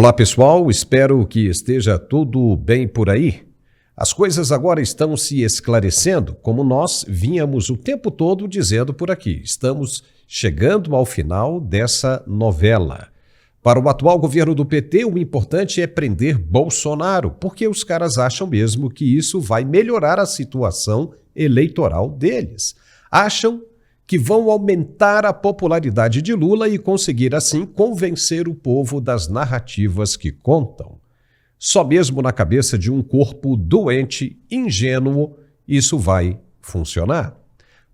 Olá pessoal, espero que esteja tudo bem por aí. As coisas agora estão se esclarecendo, como nós vínhamos o tempo todo dizendo por aqui. Estamos chegando ao final dessa novela. Para o atual governo do PT, o importante é prender Bolsonaro, porque os caras acham mesmo que isso vai melhorar a situação eleitoral deles. Acham que vão aumentar a popularidade de Lula e conseguir, assim, convencer o povo das narrativas que contam. Só mesmo na cabeça de um corpo doente, ingênuo, isso vai funcionar.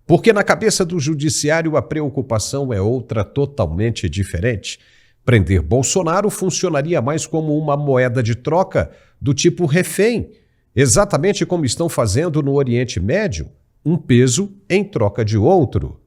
Porque na cabeça do judiciário a preocupação é outra totalmente diferente. Prender Bolsonaro funcionaria mais como uma moeda de troca do tipo refém, exatamente como estão fazendo no Oriente Médio, um peso em troca de outro.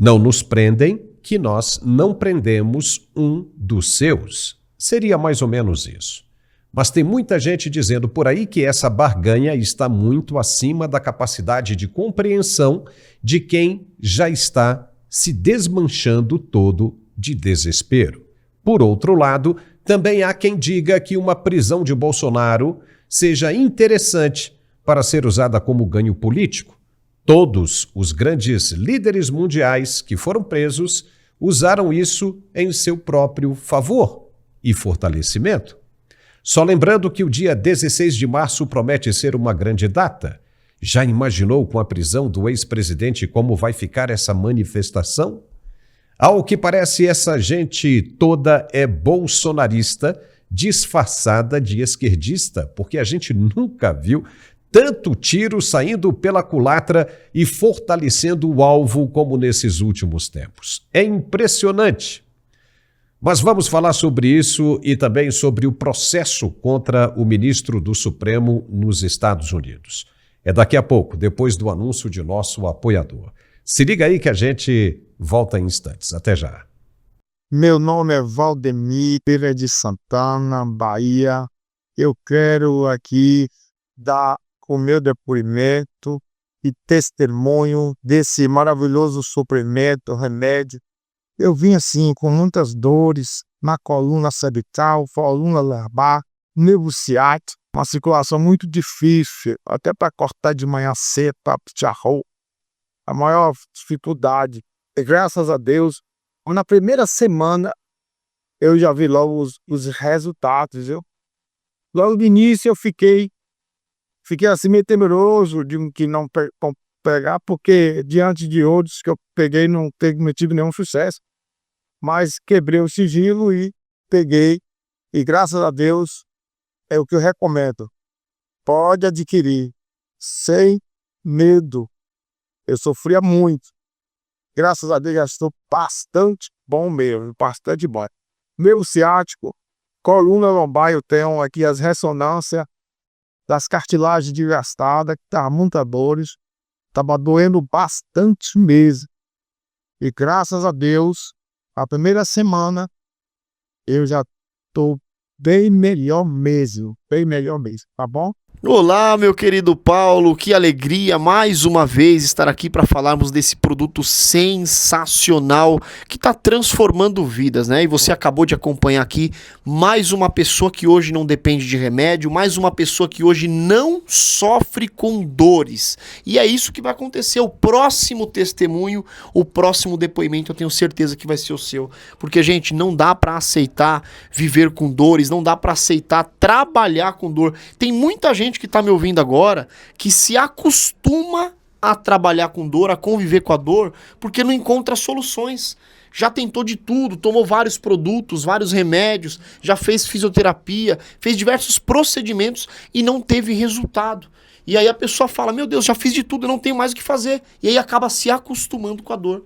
Não nos prendem, que nós não prendemos um dos seus. Seria mais ou menos isso. Mas tem muita gente dizendo por aí que essa barganha está muito acima da capacidade de compreensão de quem já está se desmanchando todo de desespero. Por outro lado, também há quem diga que uma prisão de Bolsonaro seja interessante para ser usada como ganho político. Todos os grandes líderes mundiais que foram presos usaram isso em seu próprio favor e fortalecimento. Só lembrando que o dia 16 de março promete ser uma grande data. Já imaginou com a prisão do ex-presidente como vai ficar essa manifestação? Ao que parece, essa gente toda é bolsonarista disfarçada de esquerdista, porque a gente nunca viu tanto tiro saindo pela culatra e fortalecendo o alvo como nesses últimos tempos. É impressionante. Mas vamos falar sobre isso e também sobre o processo contra o ministro do Supremo nos Estados Unidos. É daqui a pouco, depois do anúncio de nosso apoiador. Se liga aí que a gente volta em instantes. Até já. Meu nome é Valdemir Pereira de Santana, Bahia. Eu quero aqui dar o meu depoimento e testemunho desse maravilhoso suplemento, remédio. Eu vim assim com muitas dores na coluna cervical, coluna lombar, nervo ciático, uma circulação muito difícil, até para cortar de manhã cedo, para arroz, a maior dificuldade. E graças a Deus, na primeira semana eu já vi logo os resultados, viu? Logo no início eu fiquei assim meio temeroso de que não pegar, porque diante de outros que eu peguei não tive nenhum sucesso. Mas quebrei o sigilo e peguei. E graças a Deus é o que eu recomendo. Pode adquirir, sem medo. Eu sofria muito. Graças a Deus já estou bastante bom mesmo, bastante bom. Nervo ciático, coluna lombar, eu tenho aqui as ressonâncias das cartilagens desgastadas, que estavam muitas dores, estava doendo bastante mesmo. E graças a Deus, a primeira semana, eu já estou bem melhor mesmo, tá bom? Olá, meu querido Paulo, que alegria mais uma vez estar aqui para falarmos desse produto sensacional que está transformando vidas, né? E você acabou de acompanhar aqui mais uma pessoa que hoje não depende de remédio, mais uma pessoa que hoje não sofre com dores. E é isso que vai acontecer. O próximo testemunho, o próximo depoimento, eu tenho certeza que vai ser o seu. Porque, gente, não dá para aceitar viver com dores, não dá para aceitar trabalhar com dor. Tem muita gente que está me ouvindo agora, que se acostuma a trabalhar com dor, a conviver com a dor, porque não encontra soluções. Já tentou de tudo, tomou vários produtos, vários remédios, já fez fisioterapia, fez diversos procedimentos e não teve resultado. E aí a pessoa fala, meu Deus, já fiz de tudo, eu não tenho mais o que fazer. E aí acaba se acostumando com a dor.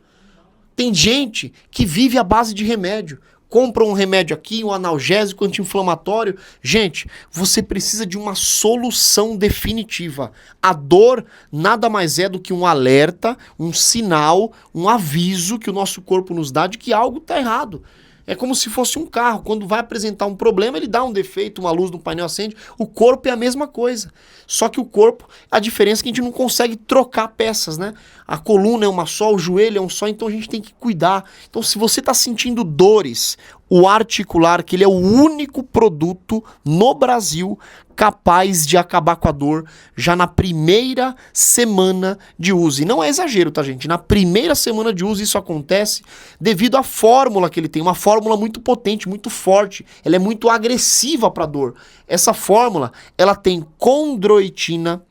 Tem gente que vive à base de remédio. Compra um remédio aqui, um analgésico, anti-inflamatório. Gente, você precisa de uma solução definitiva. A dor nada mais é do que um alerta, um sinal, um aviso que o nosso corpo nos dá de que algo está errado. É como se fosse um carro. Quando vai apresentar um problema, ele dá um defeito, uma luz no painel acende. O corpo é a mesma coisa. Só que o corpo, a diferença é que a gente não consegue trocar peças, né? A coluna é uma só, o joelho é um só, então a gente tem que cuidar. Então, se você está sentindo dores, o Articular, que ele é o único produto no Brasil capaz de acabar com a dor já na primeira semana de uso. E não é exagero, tá, gente? Na primeira semana de uso isso acontece devido à fórmula que ele tem, uma fórmula muito potente, muito forte. Ela é muito agressiva para a dor. Essa fórmula, ela tem condroitina,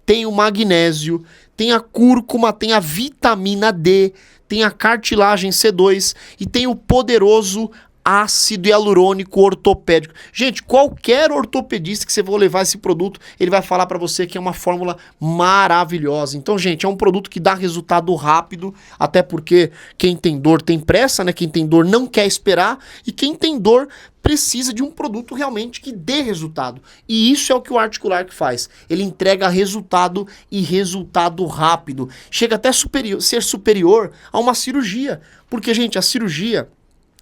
tem o magnésio, tem a cúrcuma, tem a vitamina D, tem a cartilagem C2 e tem o poderoso ácido hialurônico ortopédico. Gente, qualquer ortopedista que você for levar esse produto, ele vai falar para você que é uma fórmula maravilhosa. Então, gente, é um produto que dá resultado rápido, até porque quem tem dor tem pressa, né? Quem tem dor não quer esperar e quem tem dor precisa de um produto realmente que dê resultado. E isso é o que o Articular que faz. Ele entrega resultado e resultado rápido. Chega até ser superior a uma cirurgia. Porque, gente, a cirurgia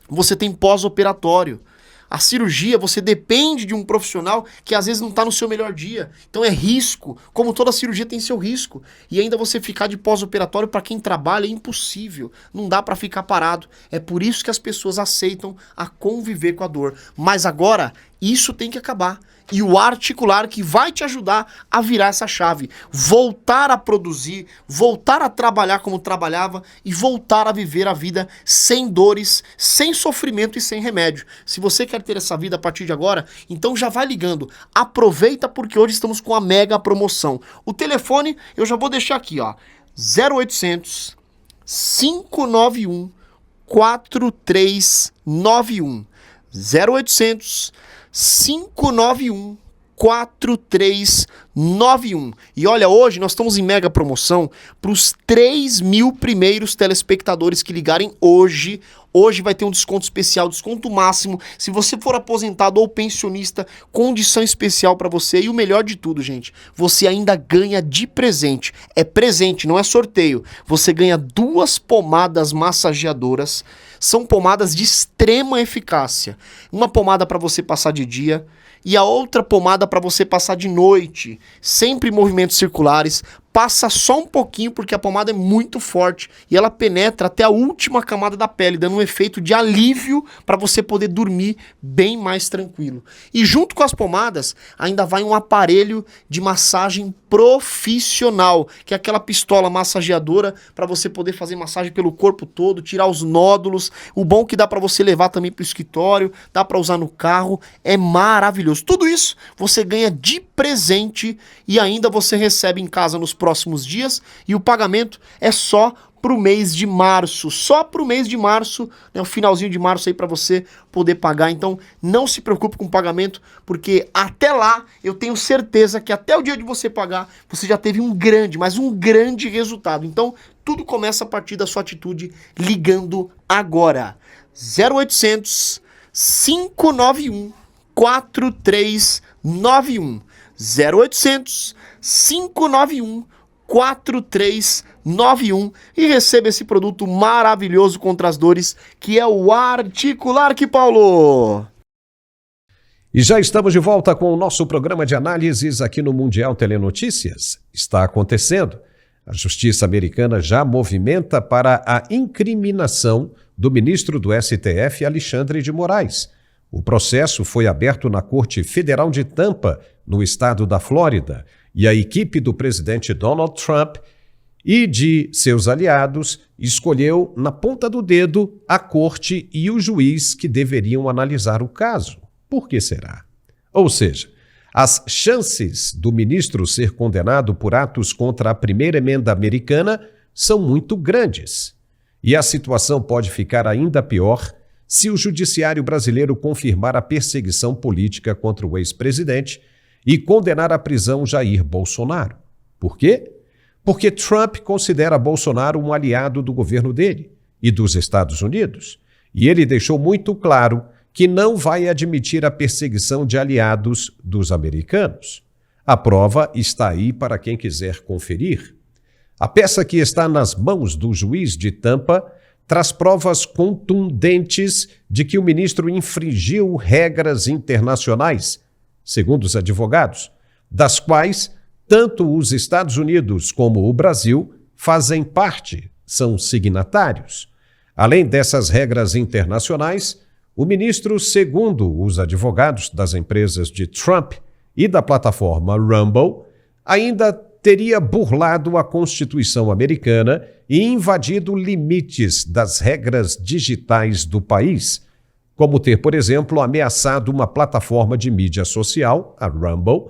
você tem pós-operatório. A cirurgia, você depende de um profissional que às vezes não está no seu melhor dia. Então é risco, como toda cirurgia tem seu risco. E ainda você ficar de pós-operatório para quem trabalha é impossível. Não dá para ficar parado. É por isso que as pessoas aceitam a conviver com a dor. Mas agora, isso tem que acabar. E o Articular que vai te ajudar a virar essa chave. Voltar a produzir, voltar a trabalhar como trabalhava e voltar a viver a vida sem dores, sem sofrimento e sem remédio. Se você quer ter essa vida a partir de agora, então já vai ligando. Aproveita porque hoje estamos com a mega promoção. O telefone eu já vou deixar aqui, ó. 0800 591 4391. 0800 591 4391. E olha, hoje nós estamos em mega promoção para os 3.000 primeiros telespectadores que ligarem hoje. Hoje vai ter um desconto especial, desconto máximo. Se você for aposentado ou pensionista, condição especial para você. E o melhor de tudo, gente, você ainda ganha de presente. É presente, não é sorteio. Você ganha 2 pomadas massageadoras. São pomadas de extrema eficácia. Uma pomada para você passar de dia e a outra pomada para você passar de noite. Sempre em movimentos circulares. Passa só um pouquinho porque a pomada é muito forte e ela penetra até a última camada da pele, dando um efeito de alívio para você poder dormir bem mais tranquilo. E junto com as pomadas ainda vai um aparelho de massagem profissional, que é aquela pistola massageadora para você poder fazer massagem pelo corpo todo, tirar os nódulos. O bom que dá para você levar também para o escritório, dá para usar no carro, é maravilhoso. Tudo isso você ganha de presente e ainda você recebe em casa nos próximos dias e o pagamento é só para o mês de março, só para o mês de março, né, o finalzinho de março aí para você poder pagar. Então não se preocupe com o pagamento, porque até lá eu tenho certeza que até o dia de você pagar, você já teve um grande, mas um grande resultado. Então tudo começa a partir da sua atitude ligando agora. 0800 591 4391. 0800 591 4391 e receba esse produto maravilhoso contra as dores que é o Articular, que Paulo. E já estamos de volta com o nosso programa de análises aqui no Mundial Telenotícias. Está acontecendo. A Justiça Americana já movimenta para a incriminação do ministro do STF, Alexandre de Moraes. O processo foi aberto na Corte Federal de Tampa, no estado da Flórida, e a equipe do presidente Donald Trump e de seus aliados escolheu na ponta do dedo a corte e o juiz que deveriam analisar o caso. Por que será? Ou seja, as chances do ministro ser condenado por atos contra a primeira emenda americana são muito grandes. E a situação pode ficar ainda pior se o judiciário brasileiro confirmar a perseguição política contra o ex-presidente e condenar à prisão Jair Bolsonaro. Por quê? Porque Trump considera Bolsonaro um aliado do governo dele e dos Estados Unidos. E ele deixou muito claro que não vai admitir a perseguição de aliados dos americanos. A prova está aí para quem quiser conferir. A peça que está nas mãos do juiz de Tampa traz provas contundentes de que o ministro infringiu regras internacionais, segundo os advogados, das quais tanto os Estados Unidos como o Brasil fazem parte, são signatários. Além dessas regras internacionais, O ministro, segundo os advogados das empresas de Trump e da plataforma Rumble, ainda teria burlado a Constituição americana e invadido limites das regras digitais do país, como ter, por exemplo, ameaçado uma plataforma de mídia social, a Rumble,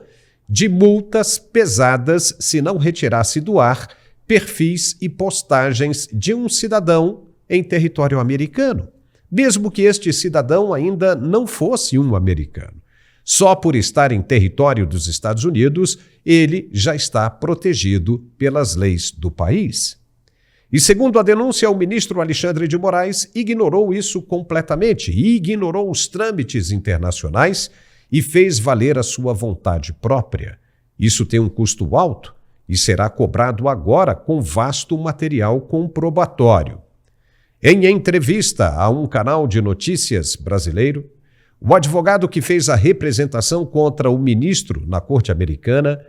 de multas pesadas se não retirasse do ar perfis e postagens de um cidadão em território americano, mesmo que este cidadão ainda não fosse um americano. Só por estar em território dos Estados Unidos, ele já está protegido pelas leis do país. E segundo a denúncia, o ministro Alexandre de Moraes ignorou isso completamente e ignorou os trâmites internacionais e fez valer a sua vontade própria. Isso tem um custo alto e será cobrado agora com vasto material comprobatório. Em entrevista a um canal de notícias brasileiro, o advogado que fez a representação contra o ministro na Corte Americana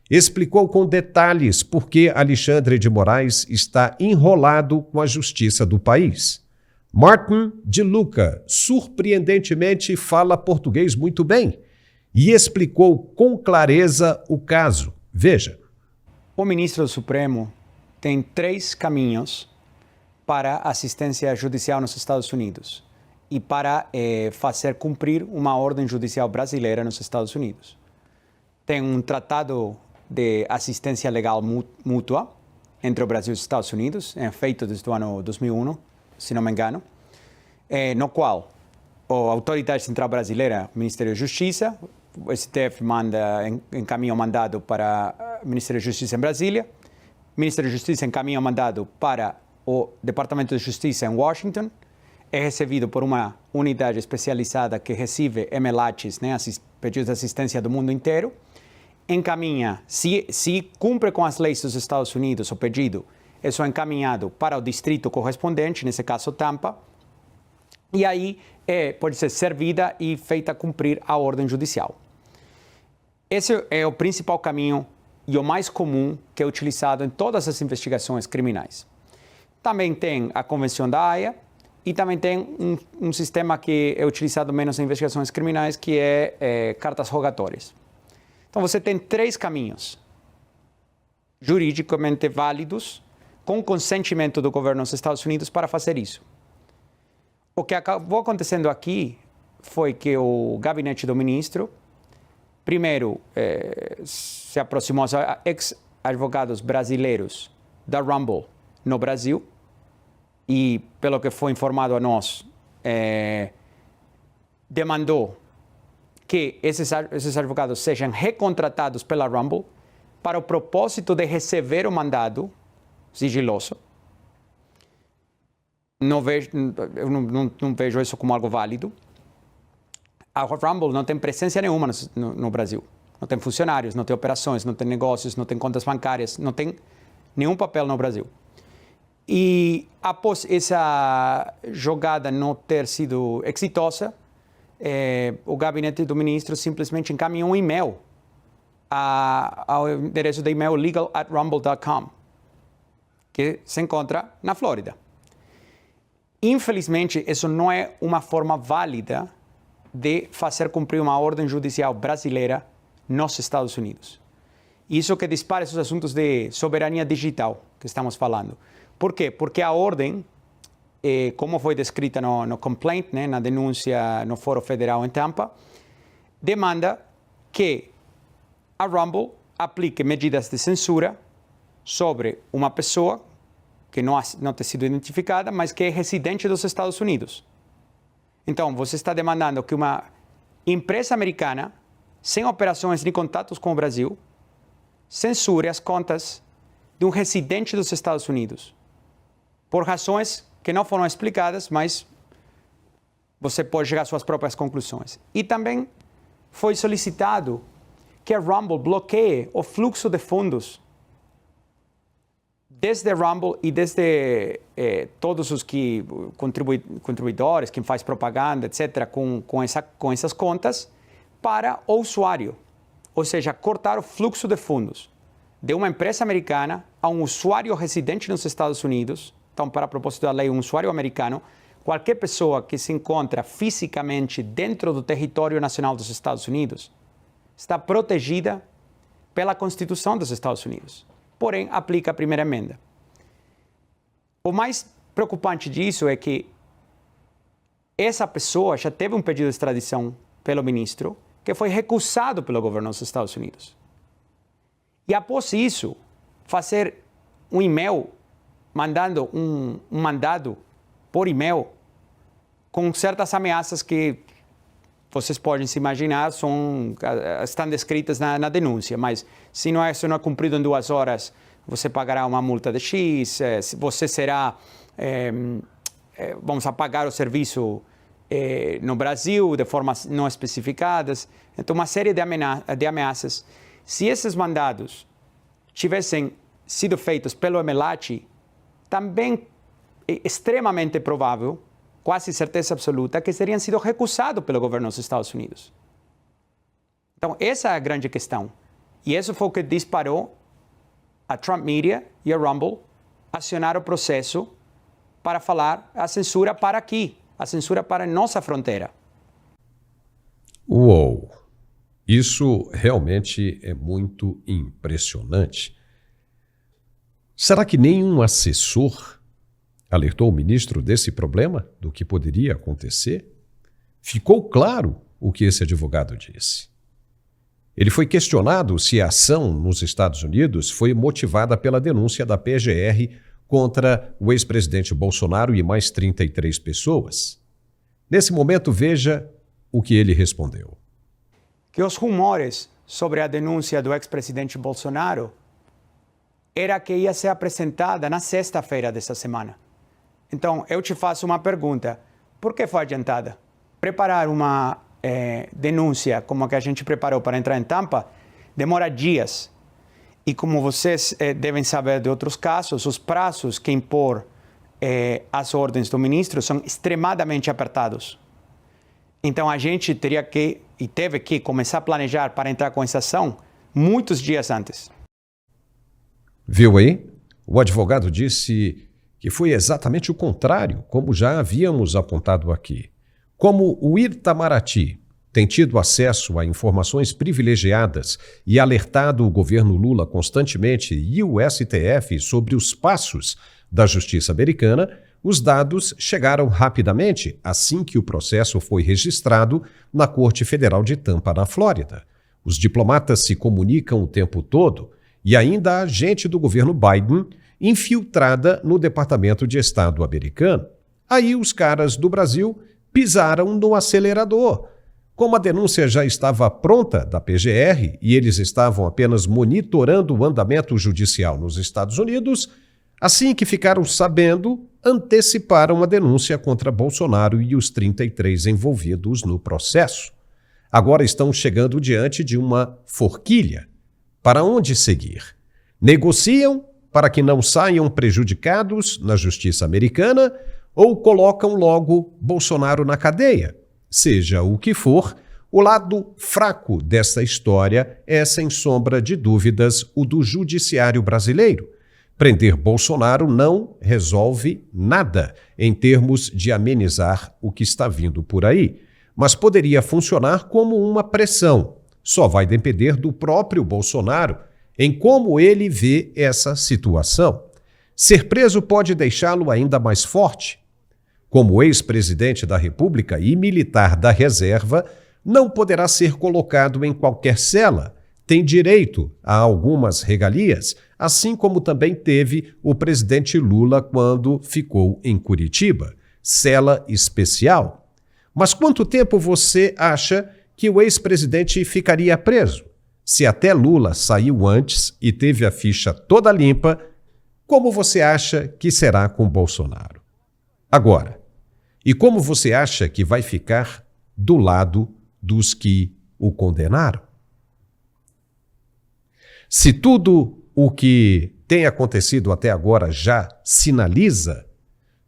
explicou com detalhes por que Alexandre de Moraes está enrolado com a justiça do país. Martin de Luca, surpreendentemente, fala português muito bem e explicou com clareza o caso. Veja. O ministro do Supremo tem 3 caminhos para assistência judicial nos Estados Unidos e para fazer cumprir uma ordem judicial brasileira nos Estados Unidos. Tem um tratado de assistência legal mútua entre o Brasil e os Estados Unidos, feito desde o ano 2001, se não me engano, no qual a Autoridade Central Brasileira, o Ministério da Justiça, o STF encaminha o mandado para o Ministério da Justiça em Brasília, o Ministério da Justiça encaminha o mandado para o Departamento de Justiça em Washington, é recebido por uma unidade especializada que recebe MLATs, pedidos de assistência do mundo inteiro, encaminha, se cumpre com as leis dos Estados Unidos o pedido, é só encaminhado para o distrito correspondente, nesse caso Tampa, e aí pode ser servida e feita cumprir a ordem judicial. Esse é o principal caminho e o mais comum que é utilizado em todas as investigações criminais. Também tem a Convenção da Haia e também tem um sistema que é utilizado menos em investigações criminais, que é cartas rogatórias. Então você tem 3 caminhos juridicamente válidos com consentimento do governo dos Estados Unidos para fazer isso. O que acabou acontecendo aqui foi que o gabinete do ministro, primeiro, se aproximou aos ex-advogados brasileiros da Rumble no Brasil e, pelo que foi informado a nós, demandou que esses advogados sejam recontratados pela Rumble para o propósito de receber o mandado sigiloso. Eu não vejo isso como algo válido. A Rumble não tem presença nenhuma no Brasil. Não tem funcionários, não tem operações, não tem negócios, não tem contas bancárias, não tem nenhum papel no Brasil. E após essa jogada não ter sido exitosa, o gabinete do ministro simplesmente encaminhou um e-mail ao endereço de e-mail legal@rumble.com, que se encontra na Flórida. Infelizmente, isso não é uma forma válida de fazer cumprir uma ordem judicial brasileira nos Estados Unidos. Isso que dispara esses assuntos de soberania digital que estamos falando. Por quê? Porque a ordem, como foi descrita no complaint, na denúncia no Fórum Federal em Tampa, demanda que a Rumble aplique medidas de censura sobre uma pessoa que não tem sido identificada, mas que é residente dos Estados Unidos. Então, você está demandando que uma empresa americana, sem operações nem contatos com o Brasil, censure as contas de um residente dos Estados Unidos, por razões que não foram explicadas, mas você pode chegar às suas próprias conclusões. E também foi solicitado que a Rumble bloqueie o fluxo de fundos desde a Rumble e desde todos os contribuidores, quem faz propaganda, etc., com essas contas, para o usuário. Ou seja, cortar o fluxo de fundos de uma empresa americana a um usuário residente nos Estados Unidos. Então, para propósito da lei, um usuário americano qualquer pessoa que se encontra fisicamente dentro do território nacional dos Estados Unidos está protegida pela Constituição dos Estados Unidos. Porém, aplica a primeira emenda. O mais preocupante disso é que essa pessoa já teve um pedido de extradição pelo ministro, que foi recusado pelo governo dos Estados Unidos. E após isso, fazer um e-mail, mandando um mandado por e-mail, com certas ameaças que vocês podem se imaginar, estão descritas na denúncia, mas se não é cumprido em 2 horas, você pagará uma multa de X, você será, vamos apagar o serviço no Brasil de formas não especificadas. Então, uma série de ameaças. Se esses mandados tivessem sido feitos pelo Emelati, também é extremamente provável, quase certeza absoluta, que teriam sido recusados pelo governo dos Estados Unidos. Então, essa é a grande questão. E isso foi o que disparou a Trump Media e a Rumble acionar o processo para falar a censura para aqui, a censura para nossa fronteira. Uou! Isso realmente é muito impressionante. Será que nenhum assessor alertou o ministro desse problema, do que poderia acontecer? Ficou claro o que esse advogado disse. Ele foi questionado se a ação nos Estados Unidos foi motivada pela denúncia da PGR contra o ex-presidente Bolsonaro e mais 33 pessoas. Nesse momento, veja o que ele respondeu. Que os rumores sobre a denúncia do ex-presidente Bolsonaro era que ia ser apresentada na sexta-feira dessa semana. Então, eu te faço uma pergunta. Por que foi adiantada? Preparar uma denúncia como a que a gente preparou para entrar em Tampa demora dias. E como vocês devem saber de outros casos, os prazos que impor as ordens do ministro são extremadamente apertados. Então, a gente teria que e teve que começar a planejar para entrar com essa ação muitos dias antes. Viu aí? O advogado disse que foi exatamente o contrário, como já havíamos apontado aqui. Como o Itamaraty tem tido acesso a informações privilegiadas e alertado o governo Lula constantemente e o STF sobre os passos da justiça americana, os dados chegaram rapidamente assim que o processo foi registrado na Corte Federal de Tampa, na Flórida. Os diplomatas se comunicam o tempo todo e ainda há gente do governo Biden infiltrada no Departamento de Estado americano. Aí os caras do Brasil pisaram no acelerador. Como a denúncia já estava pronta da PGR e eles estavam apenas monitorando o andamento judicial nos Estados Unidos, assim que ficaram sabendo, anteciparam a denúncia contra Bolsonaro e os 33 envolvidos no processo. Agora estão chegando diante de uma forquilha. Para onde seguir? Negociam para que não saiam prejudicados na justiça americana ou colocam logo Bolsonaro na cadeia? Seja o que for, o lado fraco dessa história é, sem sombra de dúvidas, o do judiciário brasileiro. Prender Bolsonaro não resolve nada em termos de amenizar o que está vindo por aí, mas poderia funcionar como uma pressão. Só vai depender do próprio Bolsonaro em como ele vê essa situação. Ser preso pode deixá-lo ainda mais forte. Como ex-presidente da República e militar da reserva, não poderá ser colocado em qualquer cela. Tem direito a algumas regalias, assim como também teve o presidente Lula quando ficou em Curitiba, cela especial. Mas quanto tempo você acha que o ex-presidente ficaria preso? Se até Lula saiu antes e teve a ficha toda limpa, como você acha que será com Bolsonaro? Agora, e como você acha que vai ficar do lado dos que o condenaram? Se tudo o que tem acontecido até agora já sinaliza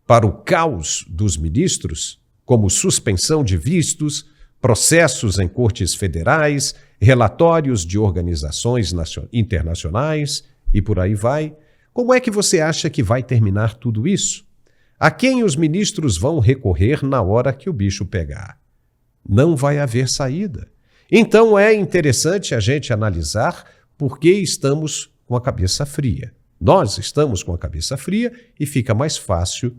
para o caos dos ministros, como suspensão de vistos, processos em cortes federais, relatórios de organizações internacionais e por aí vai, como é que você acha que vai terminar tudo isso? A quem os ministros vão recorrer na hora que o bicho pegar? Não vai haver saída. Então é interessante a gente analisar por que estamos com a cabeça fria. Nós estamos com a cabeça fria e fica mais fácil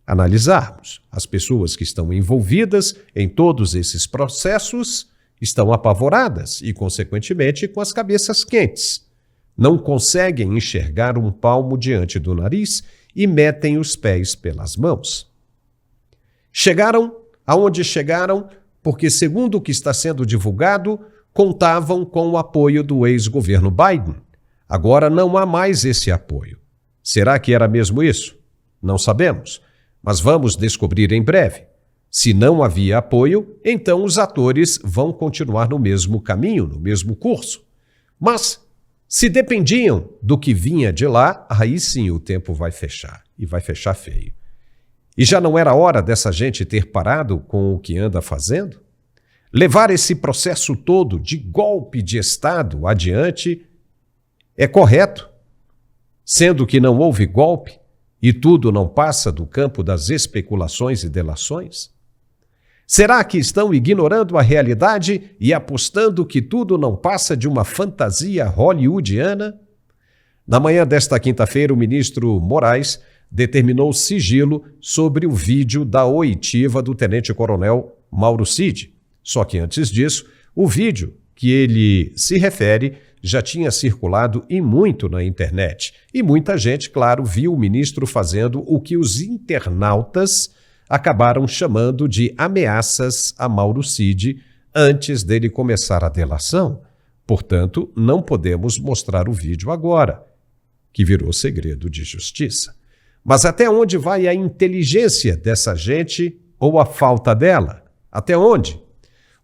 analisarmos. As pessoas que estão envolvidas em todos esses processos estão apavoradas e, consequentemente, com as cabeças quentes. Não conseguem enxergar um palmo diante do nariz e metem os pés pelas mãos. Chegaram aonde chegaram porque, segundo o que está sendo divulgado, contavam com o apoio do ex-governo Biden. Agora não há mais esse apoio. Será que era mesmo isso? Não sabemos, mas vamos descobrir em breve. Se não havia apoio, então os atores vão continuar no mesmo caminho, no mesmo curso. Mas, se dependiam do que vinha de lá, aí sim o tempo vai fechar, e vai fechar feio. E já não era hora dessa gente ter parado com o que anda fazendo? Levar esse processo todo de golpe de Estado adiante é correto, sendo que não houve golpe e tudo não passa do campo das especulações e delações? Será que estão ignorando a realidade e apostando que tudo não passa de uma fantasia hollywoodiana? Na manhã desta quinta-feira, o ministro Moraes determinou sigilo sobre o vídeo da oitiva do tenente-coronel Mauro Cid. Só que antes disso, o vídeo que ele se refere já tinha circulado e muito na internet. E muita gente, claro, viu o ministro fazendo o que os internautas acabaram chamando de ameaças a Mauro Cid antes dele começar a delação. Portanto, não podemos mostrar o vídeo agora, que virou segredo de justiça. Mas até onde vai a inteligência dessa gente ou a falta dela? Até onde?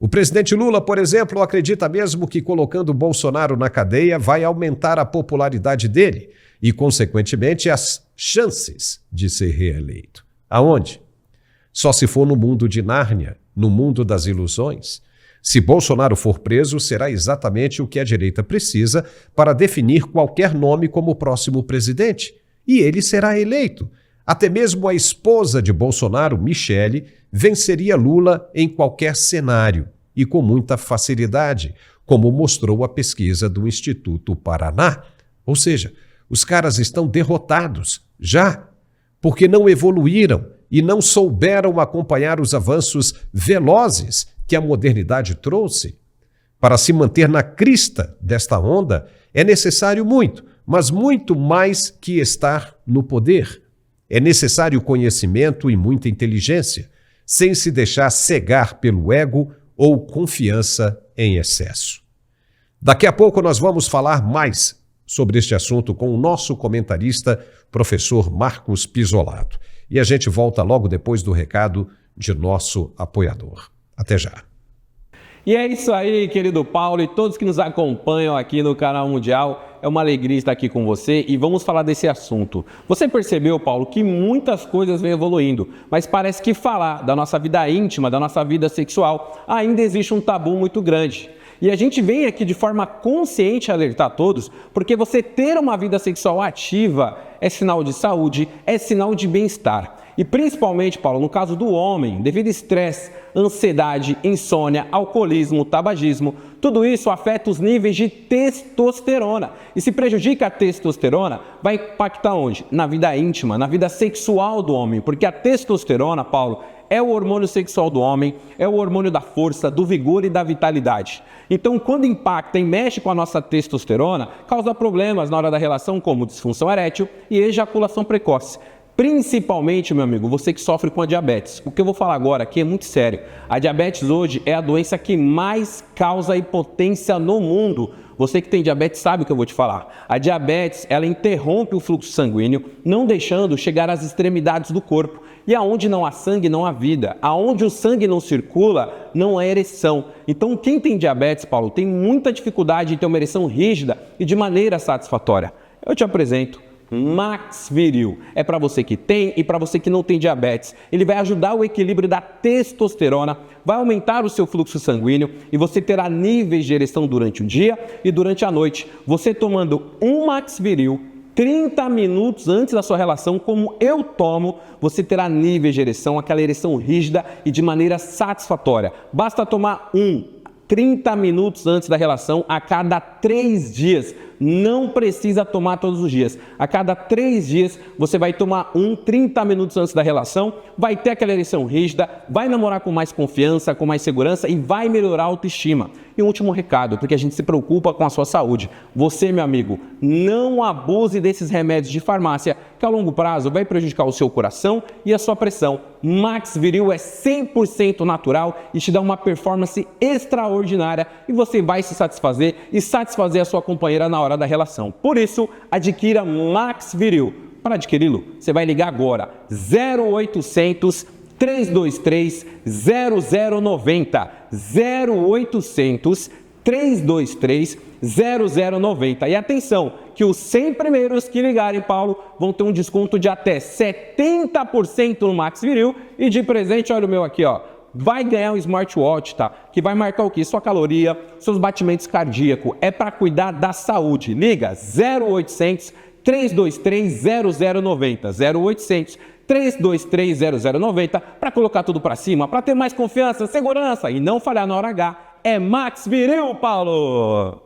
O presidente Lula, por exemplo, acredita mesmo que colocando Bolsonaro na cadeia vai aumentar a popularidade dele e, consequentemente, as chances de ser reeleito. Aonde? Só se for no mundo de Nárnia, no mundo das ilusões. Se Bolsonaro for preso, será exatamente o que a direita precisa para definir qualquer nome como próximo presidente. E ele será eleito. Até mesmo a esposa de Bolsonaro, Michele, venceria Lula em qualquer cenário e com muita facilidade, como mostrou a pesquisa do Instituto Paraná. Ou seja, os caras estão derrotados, já, porque não evoluíram e não souberam acompanhar os avanços velozes que a modernidade trouxe. Para se manter na crista desta onda, é necessário muito, mas muito mais que estar no poder. É necessário conhecimento e muita inteligência, sem se deixar cegar pelo ego ou confiança em excesso. Daqui a pouco nós vamos falar mais sobre este assunto com o nosso comentarista, professor Marcos Pisolato. E a gente volta logo depois do recado de nosso apoiador. Até já. E é isso aí, querido Paulo e todos que nos acompanham aqui no Canal Mundial. É uma alegria estar aqui com você e vamos falar desse assunto. Você percebeu, Paulo, que muitas coisas vêm evoluindo, mas parece que falar da nossa vida íntima, da nossa vida sexual, ainda existe um tabu muito grande. E a gente vem aqui de forma consciente alertar todos, porque você ter uma vida sexual ativa é sinal de saúde, é sinal de bem-estar. E principalmente, Paulo, no caso do homem, devido a estresse, ansiedade, insônia, alcoolismo, tabagismo, tudo isso afeta os níveis de testosterona. E se prejudica a testosterona, vai impactar onde? Na vida íntima, na vida sexual do homem. Porque a testosterona, Paulo, é o hormônio sexual do homem, é o hormônio da força, do vigor e da vitalidade. Então, quando impacta e mexe com a nossa testosterona, causa problemas na hora da relação, como disfunção erétil e ejaculação precoce. Principalmente, meu amigo, você que sofre com a diabetes. O que eu vou falar agora aqui é muito sério. A diabetes hoje é a doença que mais causa impotência no mundo. Você que tem diabetes sabe o que eu vou te falar. A diabetes, ela interrompe o fluxo sanguíneo, não deixando chegar às extremidades do corpo. E aonde não há sangue, não há vida. Aonde o sangue não circula, não há ereção. Então, quem tem diabetes, Paulo, tem muita dificuldade em ter uma ereção rígida e de maneira satisfatória. Eu te apresento Max Viril. É para você que tem e para você que não tem diabetes. Ele vai ajudar o equilíbrio da testosterona, vai aumentar o seu fluxo sanguíneo e você terá níveis de ereção durante o dia e durante a noite. Você tomando um Max Viril 30 minutos antes da sua relação, como eu tomo, você terá níveis de ereção, aquela ereção rígida e de maneira satisfatória. Basta tomar 30 minutos antes da relação a cada 3 dias. Não precisa tomar todos os dias. A cada 3 dias você vai tomar 30 minutos antes da relação, vai ter aquela ereção rígida, vai namorar com mais confiança, com mais segurança e vai melhorar a autoestima. E um último recado, porque a gente se preocupa com a sua saúde. Você, meu amigo, não abuse desses remédios de farmácia, que a longo prazo vai prejudicar o seu coração e a sua pressão. Max Viril é 100% natural e te dá uma performance extraordinária e você vai se satisfazer e satisfazer a sua companheira na hora da relação. Por isso, adquira Max Viril. Para adquiri-lo, você vai ligar agora 0800 323 0090 0800 323 0090. E atenção, que os 100 primeiros que ligarem, Paulo, vão ter um desconto de até 70% no Max Viril e de presente, olha o meu aqui, ó. Vai ganhar um smartwatch, tá? Que vai marcar o quê? Sua caloria, seus batimentos cardíacos. É para cuidar da saúde. Liga 0800 323 0090 0800 323 0090 para colocar tudo para cima, para ter mais confiança, segurança e não falhar na hora H. É Max Viril, Paulo!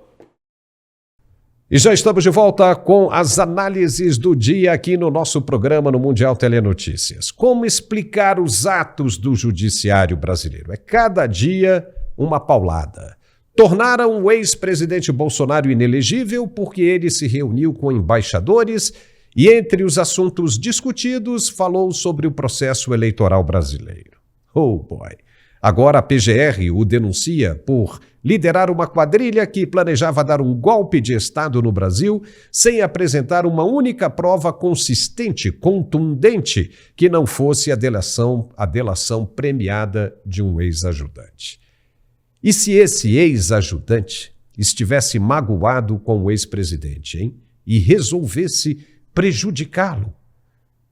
E já estamos de volta com as análises do dia aqui no nosso programa no Mundial Telenotícias. Como explicar os atos do judiciário brasileiro? É cada dia uma paulada. Tornaram o ex-presidente Bolsonaro inelegível porque ele se reuniu com embaixadores e, entre os assuntos discutidos, falou sobre o processo eleitoral brasileiro. Oh boy! Agora a PGR o denuncia por liderar uma quadrilha que planejava dar um golpe de Estado no Brasil sem apresentar uma única prova consistente, contundente, que não fosse a delação premiada de um ex-ajudante. E se esse ex-ajudante estivesse magoado com o ex-presidente, hein? E resolvesse prejudicá-lo?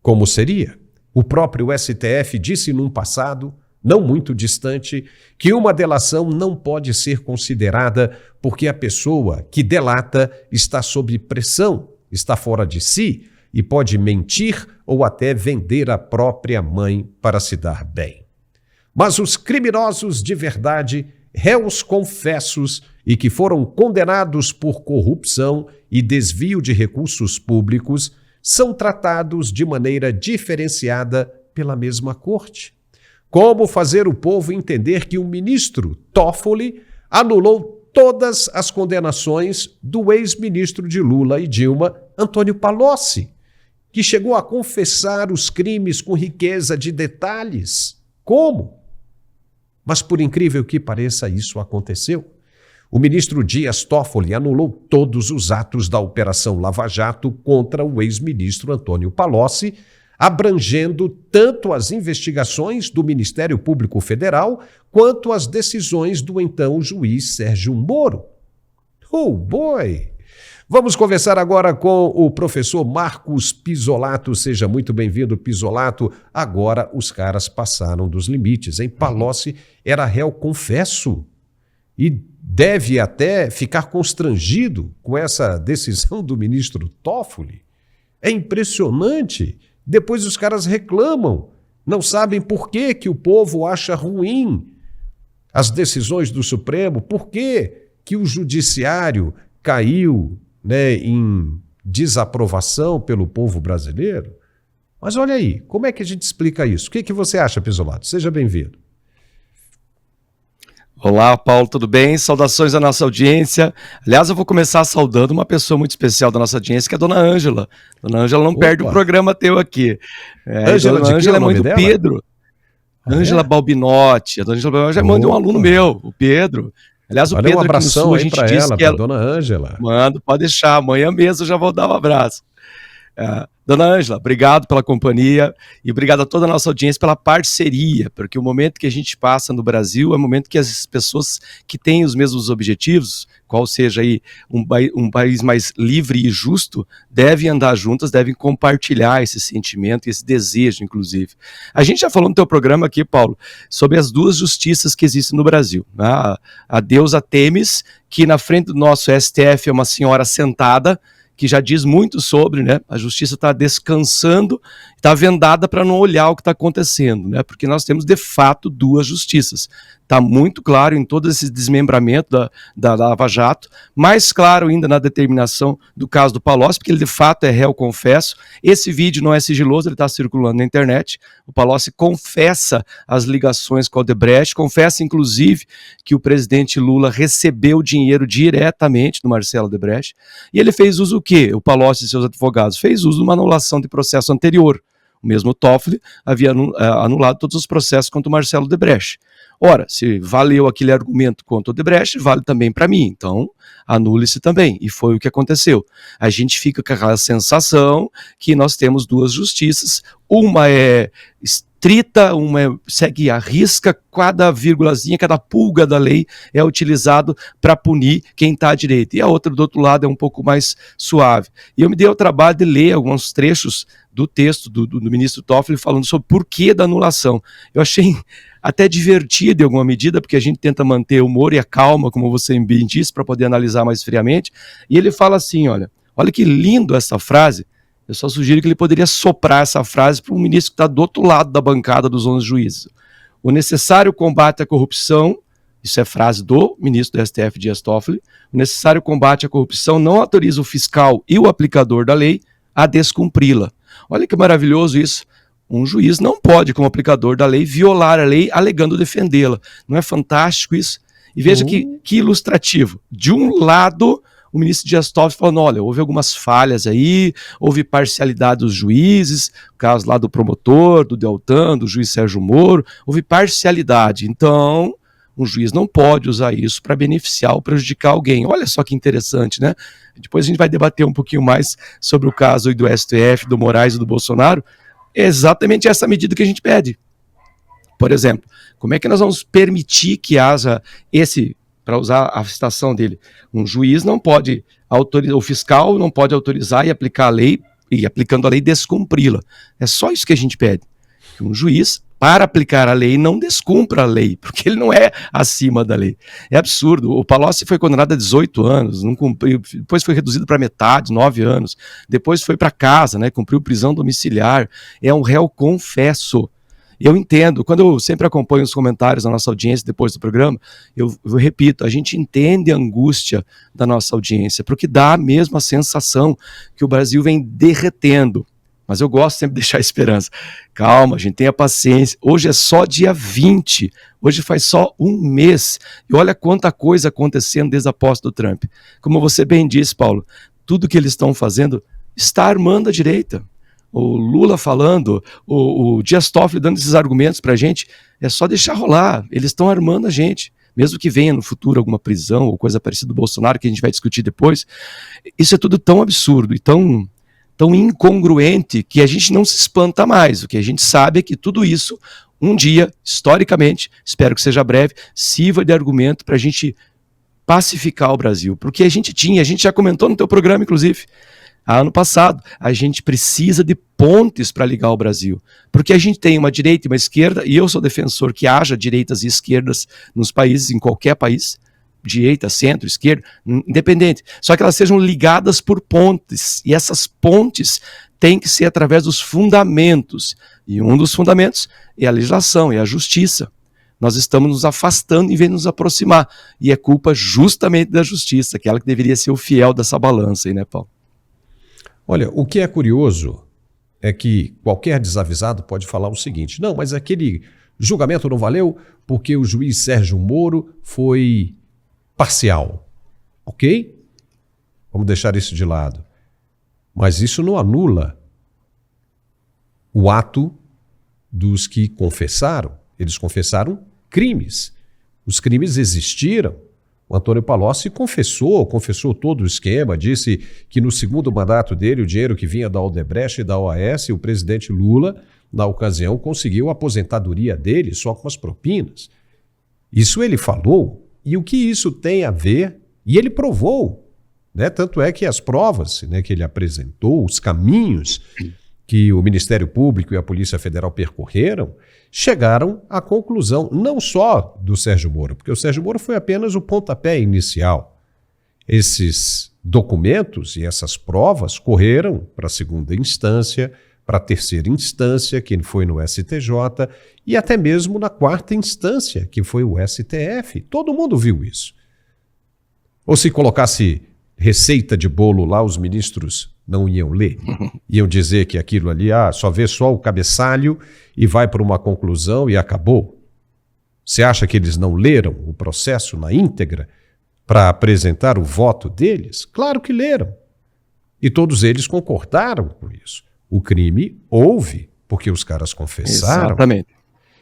Como seria? O próprio STF disse num passado não muito distante, que uma delação não pode ser considerada porque a pessoa que delata está sob pressão, está fora de si e pode mentir ou até vender a própria mãe para se dar bem. Mas os criminosos de verdade, réus confessos e que foram condenados por corrupção e desvio de recursos públicos, são tratados de maneira diferenciada pela mesma corte. Como fazer o povo entender que o ministro Toffoli anulou todas as condenações do ex-ministro de Lula e Dilma, Antônio Palocci, que chegou a confessar os crimes com riqueza de detalhes? Como? Mas, por incrível que pareça, isso aconteceu. O ministro Dias Toffoli anulou todos os atos da Operação Lava Jato contra o ex-ministro Antônio Palocci, abrangendo tanto as investigações do Ministério Público Federal quanto as decisões do então juiz Sérgio Moro. Oh boy! Vamos conversar agora com o professor Marcos Pisolato. Seja muito bem-vindo, Pisolato. Agora os caras passaram dos limites, hein? Palocci era réu confesso e deve até ficar constrangido com essa decisão do ministro Toffoli. É impressionante. Depois os caras reclamam, não sabem por que o povo acha ruim as decisões do Supremo, por que o judiciário caiu, né, em desaprovação pelo povo brasileiro. Mas olha aí, como é que a gente explica isso? O que você acha, Pisolato? Seja bem-vindo. Olá, Paulo, tudo bem? Saudações à nossa audiência. Aliás, eu vou começar saudando uma pessoa muito especial da nossa audiência, que é a Dona Ângela. Dona Ângela não perde o programa teu aqui. Ângela, Dona Ângela é mãe do dela? Pedro. Ângela Balbinotti. A Dona Ângela Balbinotti é mãe de um aluno meu, o Pedro. Aliás, o Olha, Pedro um abração aqui no Sul, aí a gente para disse ela, que para Dona Ângela. Mando, pode deixar. Amanhã mesmo eu já vou dar um abraço. Dona Ângela, obrigado pela companhia e obrigado a toda a nossa audiência pela parceria, porque o momento que a gente passa no Brasil é o momento que as pessoas que têm os mesmos objetivos, qual seja aí um país mais livre e justo, devem andar juntas, devem compartilhar esse sentimento e esse desejo, inclusive. A gente já falou no teu programa aqui, Paulo, sobre as duas justiças que existem no Brasil. A deusa Têmis, que na frente do nosso STF é uma senhora sentada, que já diz muito sobre, né? A justiça está descansando, está vendada para não olhar o que está acontecendo, né? Porque nós temos de fato duas justiças. Está muito claro em todo esse desmembramento da Lava Jato, mais claro ainda na determinação do caso do Palocci, porque ele de fato é réu confesso. Esse vídeo não é sigiloso, ele está circulando na internet. O Palocci confessa as ligações com o Odebrecht, confessa inclusive que o presidente Lula recebeu dinheiro diretamente do Marcelo Odebrecht. E ele fez uso o quê? O Palocci e seus advogados fez uso de uma anulação de processo anterior. O mesmo Toffoli havia anulado todos os processos contra o Marcelo Odebrecht. Ora, se valeu aquele argumento contra o Odebrecht, vale também para mim. Então, anule-se também. E foi o que aconteceu. A gente fica com aquela sensação que nós temos duas justiças. Uma é estrita, uma segue à risca, cada vírgulazinha, cada pulga da lei é utilizado para punir quem está à direita. E a outra, do outro lado, é um pouco mais suave. E eu me dei ao trabalho de ler alguns trechos do texto do ministro Toffoli falando sobre o porquê da anulação. Eu achei até divertido em alguma medida, porque a gente tenta manter o humor e a calma, como você bem disse, para poder analisar mais friamente. E ele fala assim, olha que lindo essa frase. Eu só sugiro que ele poderia soprar essa frase para um ministro que está do outro lado da bancada dos 11 juízes. O necessário combate à corrupção, isso é frase do ministro do STF, Dias Toffoli, o necessário combate à corrupção não autoriza o fiscal e o aplicador da lei a descumpri-la. Olha que maravilhoso isso. Um juiz não pode, como aplicador da lei, violar a lei alegando defendê-la. Não é fantástico isso? E veja que ilustrativo. De um lado, o ministro Dias Toffoli falando, olha, houve algumas falhas aí, houve parcialidade dos juízes, o caso lá do promotor, do Deltan, do juiz Sérgio Moro, houve parcialidade. Então, um juiz não pode usar isso para beneficiar ou prejudicar alguém. Olha só que interessante, né? Depois a gente vai debater um pouquinho mais sobre o caso do STF, do Moraes e do Bolsonaro. É exatamente essa medida que a gente pede. Por exemplo, como é que nós vamos permitir que haja esse, para usar a citação dele, um juiz não pode autorizar, o fiscal não pode autorizar e aplicar a lei, e aplicando a lei, descumpri-la. É só isso que a gente pede. Que um juiz, para aplicar a lei, não descumpra a lei, porque ele não é acima da lei. É absurdo. O Palocci foi condenado a 18 anos, não cumpriu, depois foi reduzido para metade, 9 anos, depois foi para casa, né, cumpriu prisão domiciliar, é um réu confesso. Eu entendo, quando eu sempre acompanho os comentários da nossa audiência depois do programa, eu repito, a gente entende a angústia da nossa audiência, porque dá mesmo a sensação que o Brasil vem derretendo. Mas eu gosto sempre de deixar a esperança. Calma, gente, tenha paciência. Hoje é só dia 20. Hoje faz só um mês. E olha quanta coisa acontecendo desde a posse do Trump. Como você bem disse, Paulo, tudo que eles estão fazendo está armando a direita. O Lula falando, o Dias Toffoli dando esses argumentos para a gente, é só deixar rolar. Eles estão armando a gente. Mesmo que venha no futuro alguma prisão ou coisa parecida do Bolsonaro, que a gente vai discutir depois, isso é tudo tão absurdo e tão incongruente que a gente não se espanta mais. O que a gente sabe é que tudo isso, um dia, historicamente, espero que seja breve, sirva de argumento para a gente pacificar o Brasil. Porque a gente já comentou no teu programa, inclusive, ano passado, a gente precisa de pontes para ligar o Brasil. Porque a gente tem uma direita e uma esquerda, e eu sou defensor que haja direitas e esquerdas nos países, em qualquer país, direita, centro, esquerda, independente. Só que elas sejam ligadas por pontes. E essas pontes têm que ser através dos fundamentos. E um dos fundamentos é a legislação, é a justiça. Nós estamos nos afastando em vez de nos aproximar. E é culpa justamente da justiça, aquela que deveria ser o fiel dessa balança aí, né, Paulo? Olha, o que é curioso é que qualquer desavisado pode falar o seguinte, não, mas aquele julgamento não valeu porque o juiz Sérgio Moro foi parcial, ok? Vamos deixar isso de lado. Mas isso não anula o ato dos que confessaram. Eles confessaram crimes. Os crimes existiram. O Antônio Palocci confessou todo o esquema, disse que no segundo mandato dele, o dinheiro que vinha da Odebrecht e da OAS, o presidente Lula, na ocasião, conseguiu a aposentadoria dele só com as propinas. Isso ele falou. E o que isso tem a ver? E ele provou, né? Tanto é que as provas, né, que ele apresentou, os caminhos que o Ministério Público e a Polícia Federal percorreram, chegaram à conclusão, não só do Sérgio Moro, porque o Sérgio Moro foi apenas o pontapé inicial. Esses documentos e essas provas correram para a segunda instância, para a terceira instância, que foi no STJ, e até mesmo na quarta instância, que foi o STF. Todo mundo viu isso. Ou se colocasse receita de bolo lá, os ministros não iam ler? Iam dizer que aquilo ali, só vê só o cabeçalho e vai para uma conclusão e acabou? Você acha que eles não leram o processo na íntegra para apresentar o voto deles? Claro que leram. E todos eles concordaram com isso. O crime houve, porque os caras confessaram. Exatamente.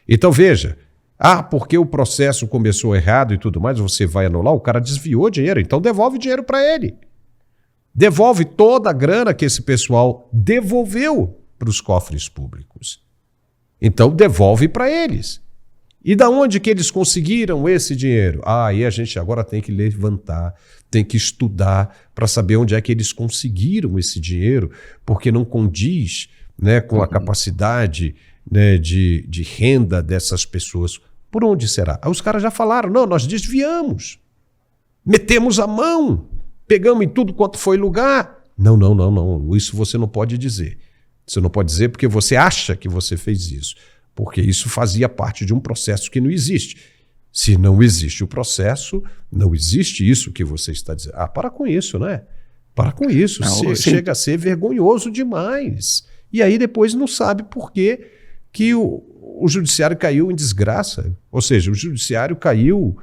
Então veja, porque o processo começou errado e tudo mais, você vai anular, o cara desviou dinheiro, então devolve dinheiro para ele. Devolve toda a grana que esse pessoal devolveu para os cofres públicos. Então devolve para eles. E da onde que eles conseguiram esse dinheiro? Aí a gente agora tem que levantar, tem que estudar para saber onde é que eles conseguiram esse dinheiro, porque não condiz, né, com a capacidade, né, de renda dessas pessoas. Por onde será? Os caras já falaram, não, nós desviamos, metemos a mão, pegamos em tudo quanto foi lugar. Não, isso você não pode dizer. Você não pode dizer porque você acha que você fez isso. Porque isso fazia parte de um processo que não existe. Se não existe o processo, não existe isso que você está dizendo. Para com isso, né? Para com isso. Chega a ser vergonhoso demais. E aí depois não sabe por que o judiciário caiu em desgraça. Ou seja, o judiciário caiu,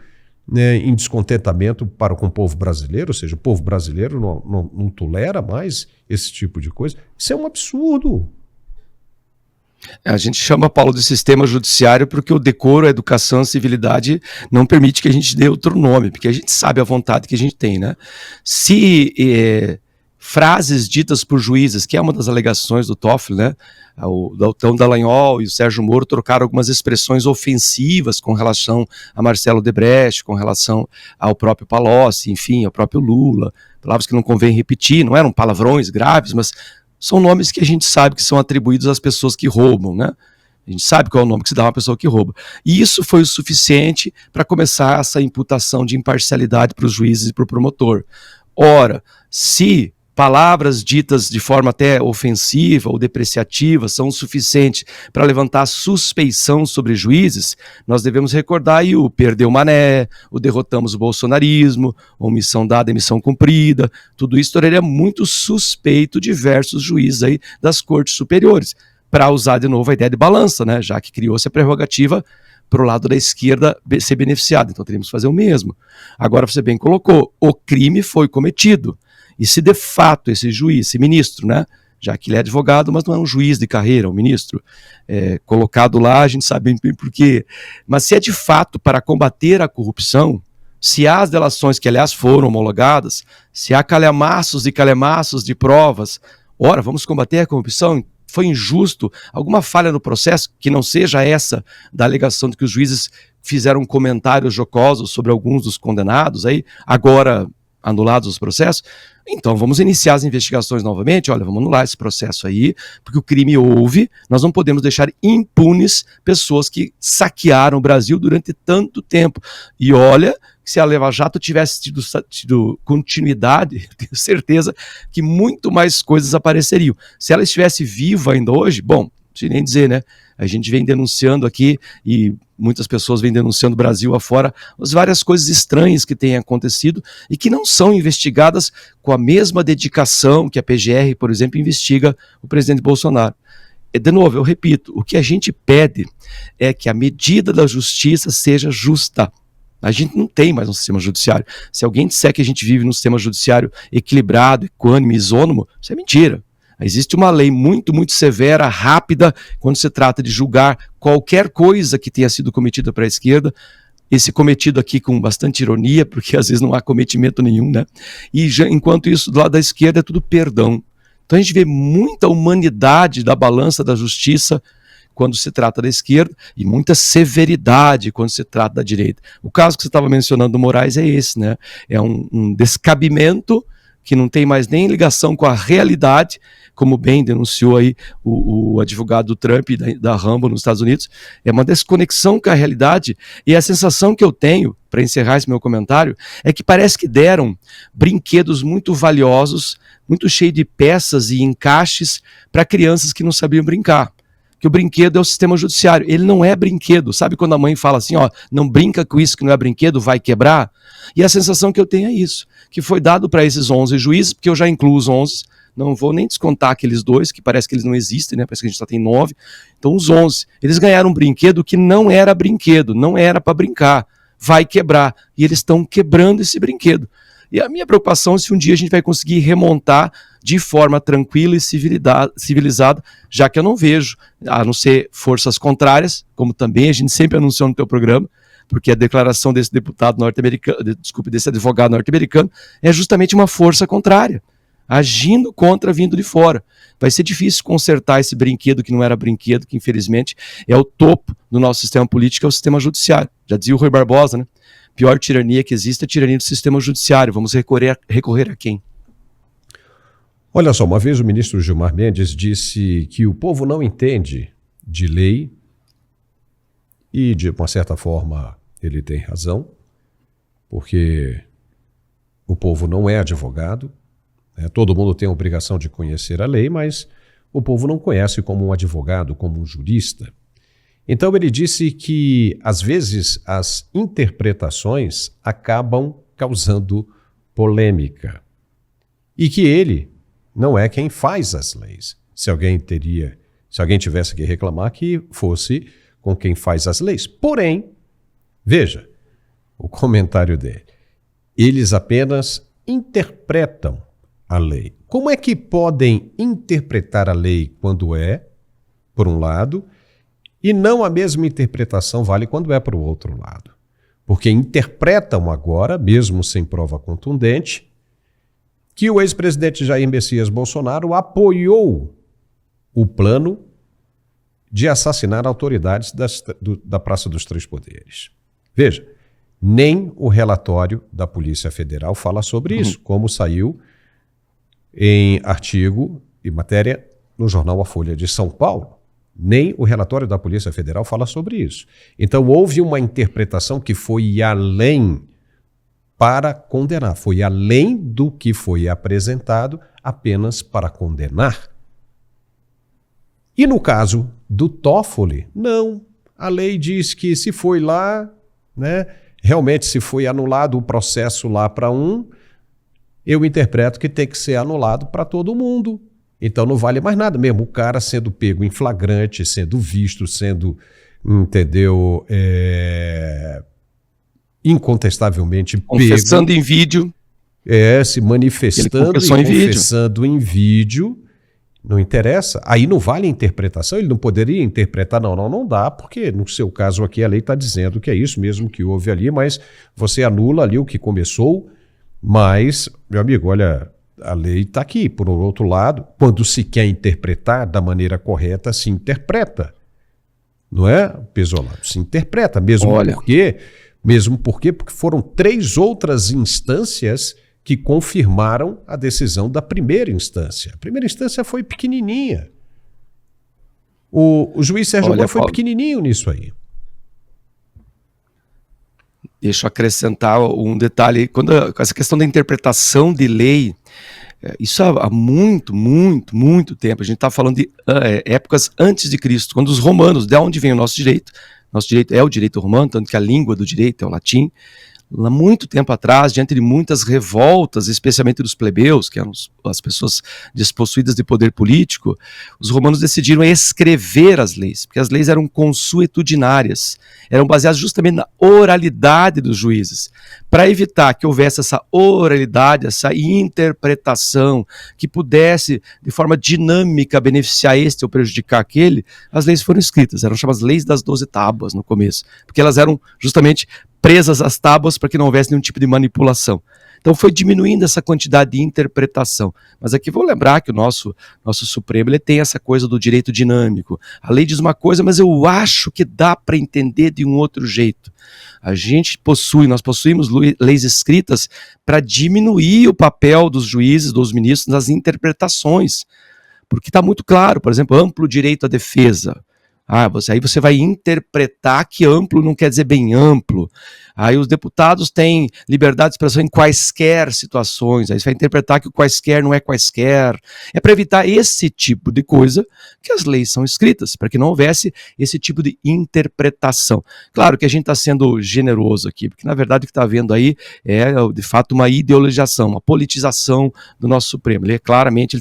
né, em descontentamento com o povo brasileiro. Ou seja, o povo brasileiro não tolera mais esse tipo de coisa. Isso é um absurdo. A gente chama, Paulo, de sistema judiciário porque o decoro, a educação, a civilidade não permite que a gente dê outro nome, porque a gente sabe a vontade que a gente tem, né? Se frases ditas por juízes, que é uma das alegações do Toffoli, né? O Dalton Dallagnol e o Sérgio Moro trocaram algumas expressões ofensivas com relação a Marcelo Debrecht, com relação ao próprio Palocci, enfim, ao próprio Lula, palavras que não convém repetir, não eram palavrões graves, mas são nomes que a gente sabe que são atribuídos às pessoas que roubam, né? A gente sabe qual é o nome que se dá a uma pessoa que rouba. E isso foi o suficiente para começar essa imputação de imparcialidade para os juízes e para o promotor. Ora, se palavras ditas de forma até ofensiva ou depreciativa são o suficiente para levantar suspeição sobre juízes, nós devemos recordar aí o perdeu Mané, o derrotamos o bolsonarismo, omissão dada, emissão cumprida, tudo isso tornaria muito suspeito diversos juízes aí das cortes superiores, para usar de novo a ideia de balança, né, já que criou-se a prerrogativa para o lado da esquerda ser beneficiado, então teríamos que fazer o mesmo. Agora você bem colocou, o crime foi cometido. E se de fato esse juiz, esse ministro, né, já que ele é advogado, mas não é um juiz de carreira, um ministro, colocado lá, a gente sabe bem por quê, mas se é de fato para combater a corrupção, se há as delações que aliás foram homologadas, se há calhamaços e calhamaços de provas, ora, vamos combater a corrupção, foi injusto, alguma falha no processo, que não seja essa da alegação de que os juízes fizeram comentários jocosos sobre alguns dos condenados, aí, agora anulados os processos, então vamos iniciar as investigações novamente, olha, vamos anular esse processo aí, porque o crime houve, nós não podemos deixar impunes pessoas que saquearam o Brasil durante tanto tempo. E olha, se a Lava Jato tivesse tido continuidade, tenho certeza que muito mais coisas apareceriam. Se ela estivesse viva ainda hoje, bom, não sei nem dizer, né? A gente vem denunciando aqui, e muitas pessoas vêm denunciando o Brasil afora, as várias coisas estranhas que têm acontecido e que não são investigadas com a mesma dedicação que a PGR, por exemplo, investiga o presidente Bolsonaro. De novo, eu repito, o que a gente pede é que a medida da justiça seja justa. A gente não tem mais um sistema judiciário. Se alguém disser que a gente vive num sistema judiciário equilibrado, equânime, isônomo, isso é mentira. Existe uma lei muito, muito severa, rápida, quando se trata de julgar qualquer coisa que tenha sido cometida para a esquerda. Esse cometido aqui com bastante ironia, porque às vezes não há cometimento nenhum, né? E enquanto isso, do lado da esquerda é tudo perdão. Então a gente vê muita humanidade da balança da justiça quando se trata da esquerda e muita severidade quando se trata da direita. O caso que você estava mencionando do Moraes é esse, né? É um descabimento que não tem mais nem ligação com a realidade, como bem denunciou aí o advogado do Trump da Rambo nos Estados Unidos, é uma desconexão com a realidade, e a sensação que eu tenho, para encerrar esse meu comentário, é que parece que deram brinquedos muito valiosos, muito cheios de peças e encaixes para crianças que não sabiam brincar. Que o brinquedo é o sistema judiciário. Ele não é brinquedo. Sabe quando a mãe fala assim, ó, não brinca com isso que não é brinquedo, vai quebrar? E a sensação que eu tenho é isso, que foi dado para esses 11 juízes, porque eu já incluo os 11, não vou nem descontar aqueles 2, que parece que eles não existem, né? Parece que a gente só tem 9. Então os 11, eles ganharam um brinquedo que não era brinquedo, não era para brincar, vai quebrar. E eles estão quebrando esse brinquedo. E a minha preocupação é se um dia a gente vai conseguir remontar de forma tranquila e civilizada, já que eu não vejo, a não ser forças contrárias, como também a gente sempre anunciou no teu programa, porque a declaração desse deputado norte-americano, desse advogado norte-americano, é justamente uma força contrária, agindo contra, vindo de fora. Vai ser difícil consertar esse brinquedo que não era brinquedo, que infelizmente é o topo do nosso sistema político, é o sistema judiciário. Já dizia o Rui Barbosa, né? Pior tirania que existe é a tirania do sistema judiciário. Vamos recorrer a quem? Olha só, uma vez o ministro Gilmar Mendes disse que o povo não entende de lei e, de uma certa forma, ele tem razão, porque o povo não é advogado, né? Todo mundo tem a obrigação de conhecer a lei, mas o povo não conhece como um advogado, como um jurista. Então ele disse que, às vezes, as interpretações acabam causando polêmica e que ele não é quem faz as leis. Se alguém tivesse que reclamar, que fosse com quem faz as leis. Porém, veja o comentário dele. Eles apenas interpretam a lei. Como é que podem interpretar a lei quando é, por um lado, e não a mesma interpretação vale quando é para o outro lado? Porque interpretam agora, mesmo sem prova contundente, que o ex-presidente Jair Messias Bolsonaro apoiou o plano de assassinar autoridades da Praça dos Três Poderes. Veja, nem o relatório da Polícia Federal fala sobre isso, como saiu em artigo e matéria no jornal A Folha de São Paulo. Nem o relatório da Polícia Federal fala sobre isso. Então houve uma interpretação que foi além para condenar, foi além do que foi apresentado apenas para condenar. E no caso do Toffoli, não. A lei diz que se foi lá, né, realmente se foi anulado o processo lá para um, eu interpreto que tem que ser anulado para todo mundo. Então não vale mais nada mesmo. O cara sendo pego em flagrante, sendo visto, sendo, entendeu, incontestavelmente confessando pego, em vídeo. Se manifestando e confessando em vídeo. Não interessa. Aí não vale a interpretação, ele não poderia interpretar, não dá, porque no seu caso aqui a lei está dizendo que é isso mesmo que houve ali, mas você anula ali o que começou, mas, meu amigo, olha, a lei está aqui. Por outro lado, quando se quer interpretar da maneira correta, se interpreta. Não é, Pesolano? Se interpreta, mesmo porque foram 3 outras instâncias que confirmaram a decisão da primeira instância. A primeira instância foi pequenininha. O juiz Sérgio Moro foi pequenininho nisso aí. Deixa eu acrescentar um detalhe. Com essa questão da interpretação de lei, isso há muito tempo. A gente está falando de épocas antes de Cristo, quando os romanos, de onde vem o nosso direito? Nosso direito é o direito romano, tanto que a língua do direito é o latim. Há muito tempo atrás, diante de muitas revoltas, especialmente dos plebeus, que eram as pessoas despossuídas de poder político, os romanos decidiram escrever as leis, porque as leis eram consuetudinárias, eram baseadas justamente na oralidade dos juízes. Para evitar que houvesse essa oralidade, essa interpretação, que pudesse, de forma dinâmica, beneficiar este ou prejudicar aquele, as leis foram escritas, eram chamadas leis das 12 tábuas no começo, porque elas eram justamente presas às tábuas para que não houvesse nenhum tipo de manipulação. Então foi diminuindo essa quantidade de interpretação. Mas aqui vou lembrar que o nosso Supremo ele tem essa coisa do direito dinâmico. A lei diz uma coisa, mas eu acho que dá para entender de um outro jeito. Nós possuímos leis escritas para diminuir o papel dos juízes, dos ministros nas interpretações. Porque está muito claro, por exemplo, amplo direito à defesa. Aí você vai interpretar que amplo não quer dizer bem amplo. Aí os deputados têm liberdade de expressão em quaisquer situações. Aí você vai interpretar que o quaisquer não é quaisquer. É para evitar esse tipo de coisa que as leis são escritas, para que não houvesse esse tipo de interpretação. Claro que a gente está sendo generoso aqui, porque na verdade o que está havendo aí é de fato uma ideologização, uma politização do nosso Supremo. Ele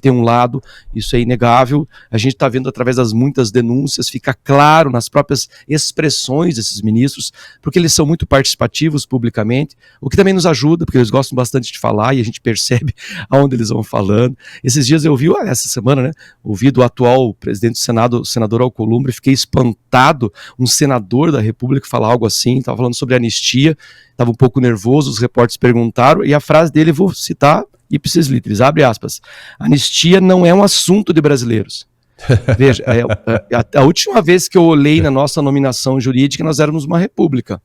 tem um lado, isso é inegável. A gente está vendo através das muitas denúncias, fica claro nas próprias expressões desses ministros, porque eles são muito participativos publicamente, o que também nos ajuda, porque eles gostam bastante de falar e a gente percebe aonde eles vão falando. Esses dias eu vi, essa semana, né, ouvi do atual presidente do Senado, o senador Alcolumbre, fiquei espantado, um senador da República falar algo assim, estava falando sobre anistia, estava um pouco nervoso, os repórteres perguntaram, e a frase dele, vou citar, ipsis literis, abre aspas, anistia não é um assunto de brasileiros. Veja, a última vez que eu olhei na nossa nominação jurídica, nós éramos uma república.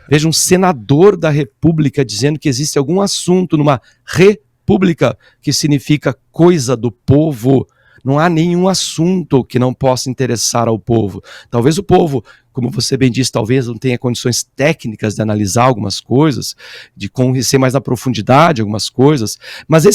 Veja, um senador da República dizendo que existe algum assunto numa república que significa coisa do povo. Não há nenhum assunto que não possa interessar ao povo. Talvez o povo, como você bem disse, talvez não tenha condições técnicas de analisar algumas coisas, de conhecer mais na profundidade algumas coisas, mas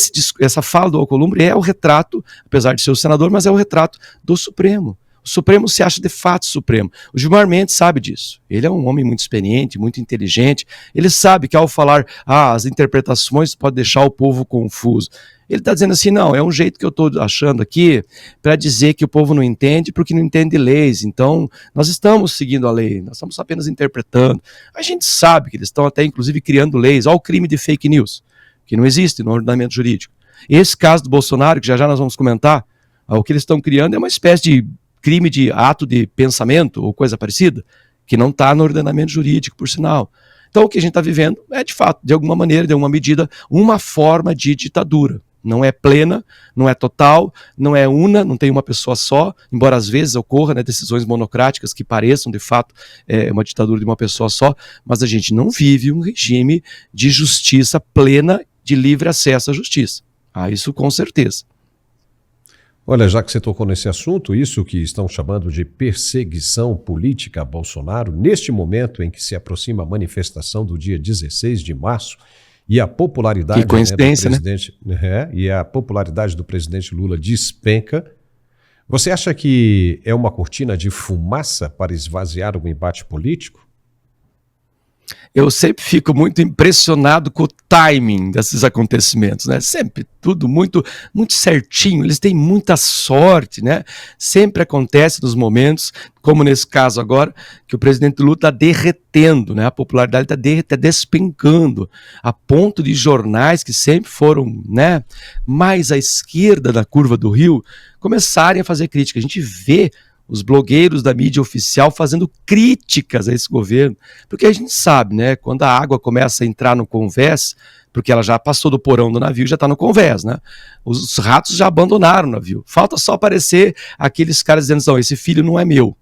essa fala do Alcolumbre é o retrato, apesar de ser o senador, mas é o retrato do Supremo. O Supremo se acha de fato Supremo. O Gilmar Mendes sabe disso. Ele é um homem muito experiente, muito inteligente. Ele sabe que ao falar, as interpretações podem deixar o povo confuso. Ele está dizendo assim, não, é um jeito que eu estou achando aqui para dizer que o povo não entende porque não entende leis. Então, nós estamos seguindo a lei, nós estamos apenas interpretando. A gente sabe que eles estão até, inclusive, criando leis. Olha o crime de fake news, que não existe no ordenamento jurídico. Esse caso do Bolsonaro, que já nós vamos comentar, o que eles estão criando é uma espécie de crime de ato de pensamento ou coisa parecida, que não está no ordenamento jurídico, por sinal. Então, o que a gente está vivendo é, de fato, de alguma maneira, de alguma medida, uma forma de ditadura. Não é plena, não é total, não é não tem uma pessoa só, embora às vezes ocorra, né, decisões monocráticas que pareçam, de fato, uma ditadura de uma pessoa só, mas a gente não vive um regime de justiça plena, de livre acesso à justiça. Isso com certeza. Olha, já que você tocou nesse assunto, isso que estão chamando de perseguição política a Bolsonaro, neste momento em que se aproxima a manifestação do dia 16 de março, e a popularidade, que coincidência, do presidente, e a popularidade do presidente Lula despenca, você acha que é uma cortina de fumaça para esvaziar o embate político? Eu sempre fico muito impressionado com o timing desses acontecimentos, né? Sempre tudo muito, muito certinho, eles têm muita sorte, né? Sempre acontece nos momentos, como nesse caso agora, que o presidente Lula está derretendo, né? A popularidade está despencando, a ponto de jornais que sempre foram, né, mais à esquerda da curva do rio, começarem a fazer crítica. A gente vê os blogueiros da mídia oficial fazendo críticas a esse governo, porque a gente sabe, né, quando a água começa a entrar no convés, porque ela já passou do porão do navio, já está no convés, né, os ratos já abandonaram o navio, falta só aparecer aqueles caras dizendo, não, esse filho não é meu,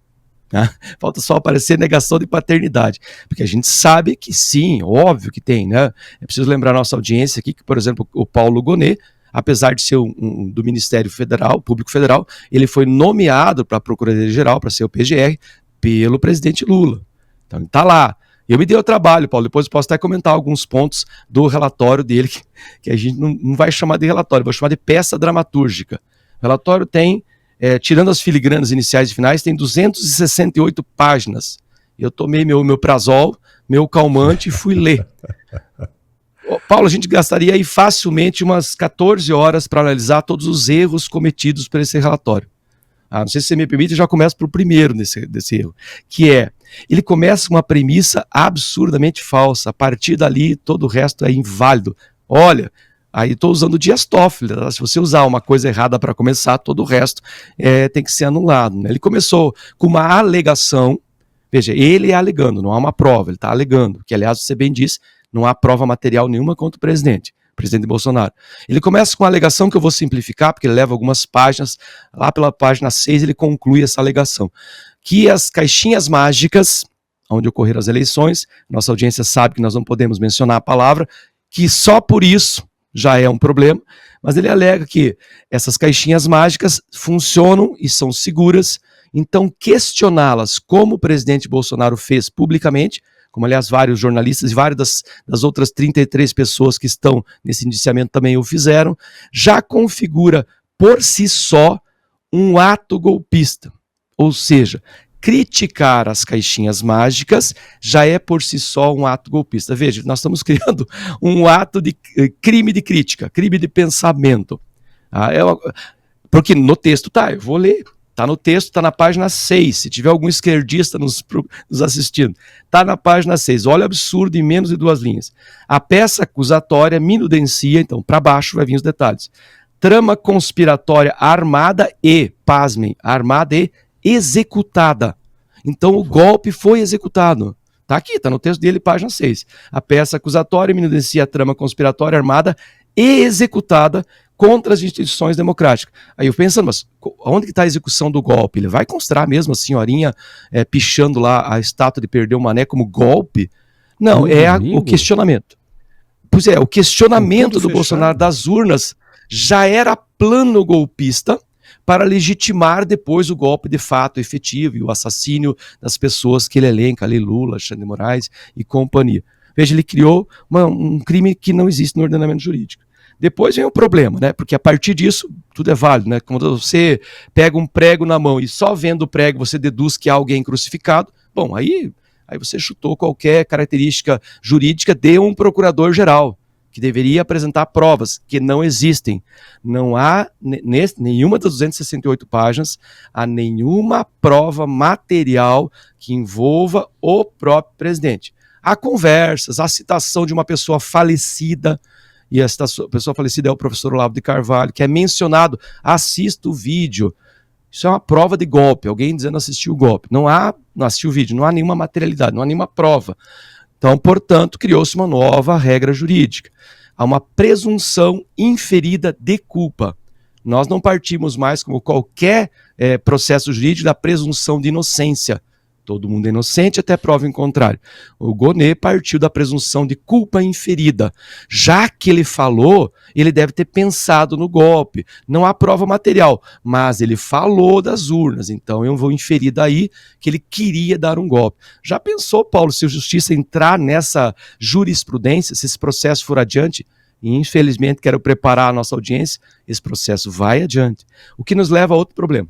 né? Falta só aparecer negação de paternidade, porque a gente sabe que sim, óbvio que tem, né, é preciso lembrar a nossa audiência aqui, que por exemplo, o Paulo Gonet, apesar de ser do Ministério Federal, Público Federal, ele foi nomeado para a Procuradoria-Geral, para ser o PGR, pelo presidente Lula. Então ele está lá. Eu me dei o trabalho, Paulo, depois eu posso até comentar alguns pontos do relatório dele, que a gente não vai chamar de relatório, vai chamar de peça dramatúrgica. O relatório tem, tirando as filigranas iniciais e finais, tem 268 páginas. Eu tomei meu prazol, meu calmante e fui ler. Paulo, a gente gastaria aí facilmente umas 14 horas para analisar todos os erros cometidos por esse relatório. Não sei se você me permite, eu já começo para o primeiro desse erro, que ele começa com uma premissa absurdamente falsa, a partir dali todo o resto é inválido. Olha, aí estou usando o Dias Toffoli, tá? Se você usar uma coisa errada para começar, todo o resto tem que ser anulado, né? Ele começou com uma alegação, veja, ele é alegando, não há uma prova, ele está alegando, que aliás você bem disse, não há prova material nenhuma contra o presidente Bolsonaro. Ele começa com uma alegação que eu vou simplificar, porque ele leva algumas páginas, lá pela página 6 ele conclui essa alegação, que as caixinhas mágicas, onde ocorreram as eleições, nossa audiência sabe que nós não podemos mencionar a palavra, que só por isso já é um problema, mas ele alega que essas caixinhas mágicas funcionam e são seguras, Então, questioná-las, como o presidente Bolsonaro fez publicamente, como aliás vários jornalistas e várias das outras 33 pessoas que estão nesse indiciamento também o fizeram, já configura por si só um ato golpista. Ou seja, criticar as caixinhas mágicas já é por si só um ato golpista. Veja, nós estamos criando um ato de crime de crítica, crime de pensamento. Porque no texto eu vou ler. Está no texto, está na página 6. Se tiver algum esquerdista nos assistindo, está na página 6. Olha o absurdo em menos de 2 linhas. A peça acusatória minudencia, então para baixo vai vir os detalhes. Trama conspiratória armada e, pasmem, armada e executada. Então o golpe foi executado. Está aqui, está no texto dele, página 6. A peça acusatória minudencia a trama conspiratória armada e executada contra as instituições democráticas. Aí eu pensando, mas onde que está a execução do golpe? Ele vai considerar mesmo a senhorinha pichando lá a estátua de Perdeu Mané como golpe? Não, o questionamento. Pois é, o questionamento do Bolsonaro das urnas já era plano golpista para legitimar depois o golpe de fato efetivo e o assassínio das pessoas que ele elenca ali, Lula, Alexandre de Moraes e companhia. Veja, ele criou um crime que não existe no ordenamento jurídico. Depois vem o problema, né? Porque a partir disso, tudo é válido, né? Quando você pega um prego na mão e só vendo o prego você deduz que há alguém crucificado, bom, aí você chutou qualquer característica jurídica de um procurador-geral, que deveria apresentar provas que não existem. Não há, nenhuma das 268 páginas, há nenhuma prova material que envolva o próprio presidente. Há conversas, há citação de uma pessoa falecida, e esta pessoa falecida é o professor Olavo de Carvalho, que é mencionado, assista o vídeo. Isso é uma prova de golpe, alguém dizendo assistiu o golpe. Não assistiu o vídeo, não há nenhuma materialidade, não há nenhuma prova. Então, portanto, criou-se uma nova regra jurídica. Há uma presunção inferida de culpa. Nós não partimos mais, como qualquer processo jurídico, da presunção de inocência. Todo mundo é inocente até prova em contrário. O Gonê partiu da presunção de culpa inferida. Já que ele falou, ele deve ter pensado no golpe. Não há prova material, mas ele falou das urnas. Então eu vou inferir daí que ele queria dar um golpe. Já pensou, Paulo, se a justiça entrar nessa jurisprudência, se esse processo for adiante? E infelizmente quero preparar a nossa audiência, esse processo vai adiante. O que nos leva a outro problema.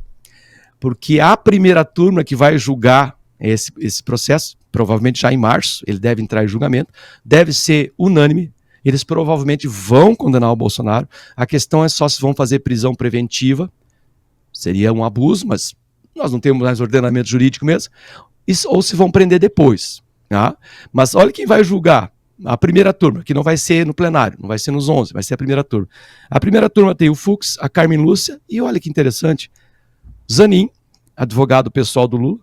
Porque a primeira turma que vai julgar esse processo, provavelmente já em março, ele deve entrar em julgamento, deve ser unânime, eles provavelmente vão condenar o Bolsonaro, a questão é só se vão fazer prisão preventiva, seria um abuso, mas nós não temos mais ordenamento jurídico mesmo, ou se vão prender depois. Tá? Mas olha quem vai julgar, a primeira turma, que não vai ser no plenário, não vai ser nos 11, vai ser a primeira turma. A primeira turma tem o Fux, a Carmen Lúcia, e olha que interessante, Zanin, advogado pessoal do Lula,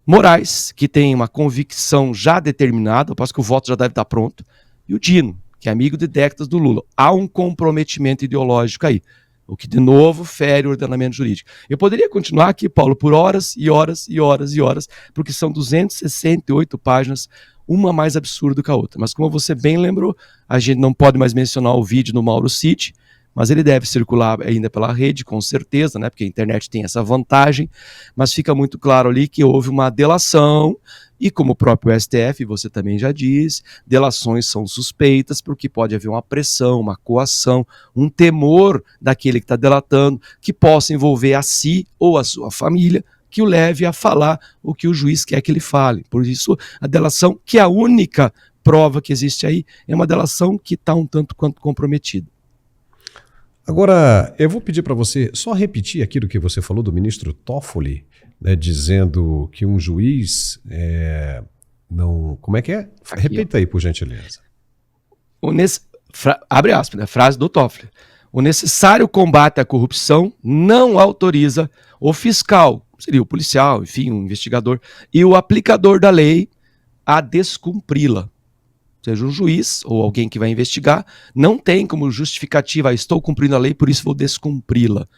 Moraes, que tem uma convicção já determinada, eu posso que o voto já deve estar pronto, e o Dino, que é amigo de décadas do Lula. Há um comprometimento ideológico aí, o que de novo fere o ordenamento jurídico. Eu poderia continuar aqui, Paulo, por horas e horas e horas e horas, porque são 268 páginas, uma mais absurda que a outra. Mas como você bem lembrou, a gente não pode mais mencionar o vídeo no Mauro City, mas ele deve circular ainda pela rede, com certeza, né, porque a internet tem essa vantagem, mas fica muito claro ali que houve uma delação, e como o próprio STF, você também já diz, delações são suspeitas porque pode haver uma pressão, uma coação, um temor daquele que está delatando, que possa envolver a si ou a sua família, que o leve a falar o que o juiz quer que ele fale. Por isso, a delação, que é a única prova que existe aí, é uma delação que está um tanto quanto comprometida. Agora, eu vou pedir para você só repetir aquilo que você falou do ministro Toffoli, né, dizendo que um juiz não... Como é que é? Aqui, repita aí, por gentileza. Abre aspas, né, frase do Toffoli. O necessário combate à corrupção não autoriza o fiscal, seria o policial, enfim, o investigador, e o aplicador da lei a descumpri-la. Ou seja, um juiz ou alguém que vai investigar não tem como justificativa, estou cumprindo a lei, por isso vou descumpri-la.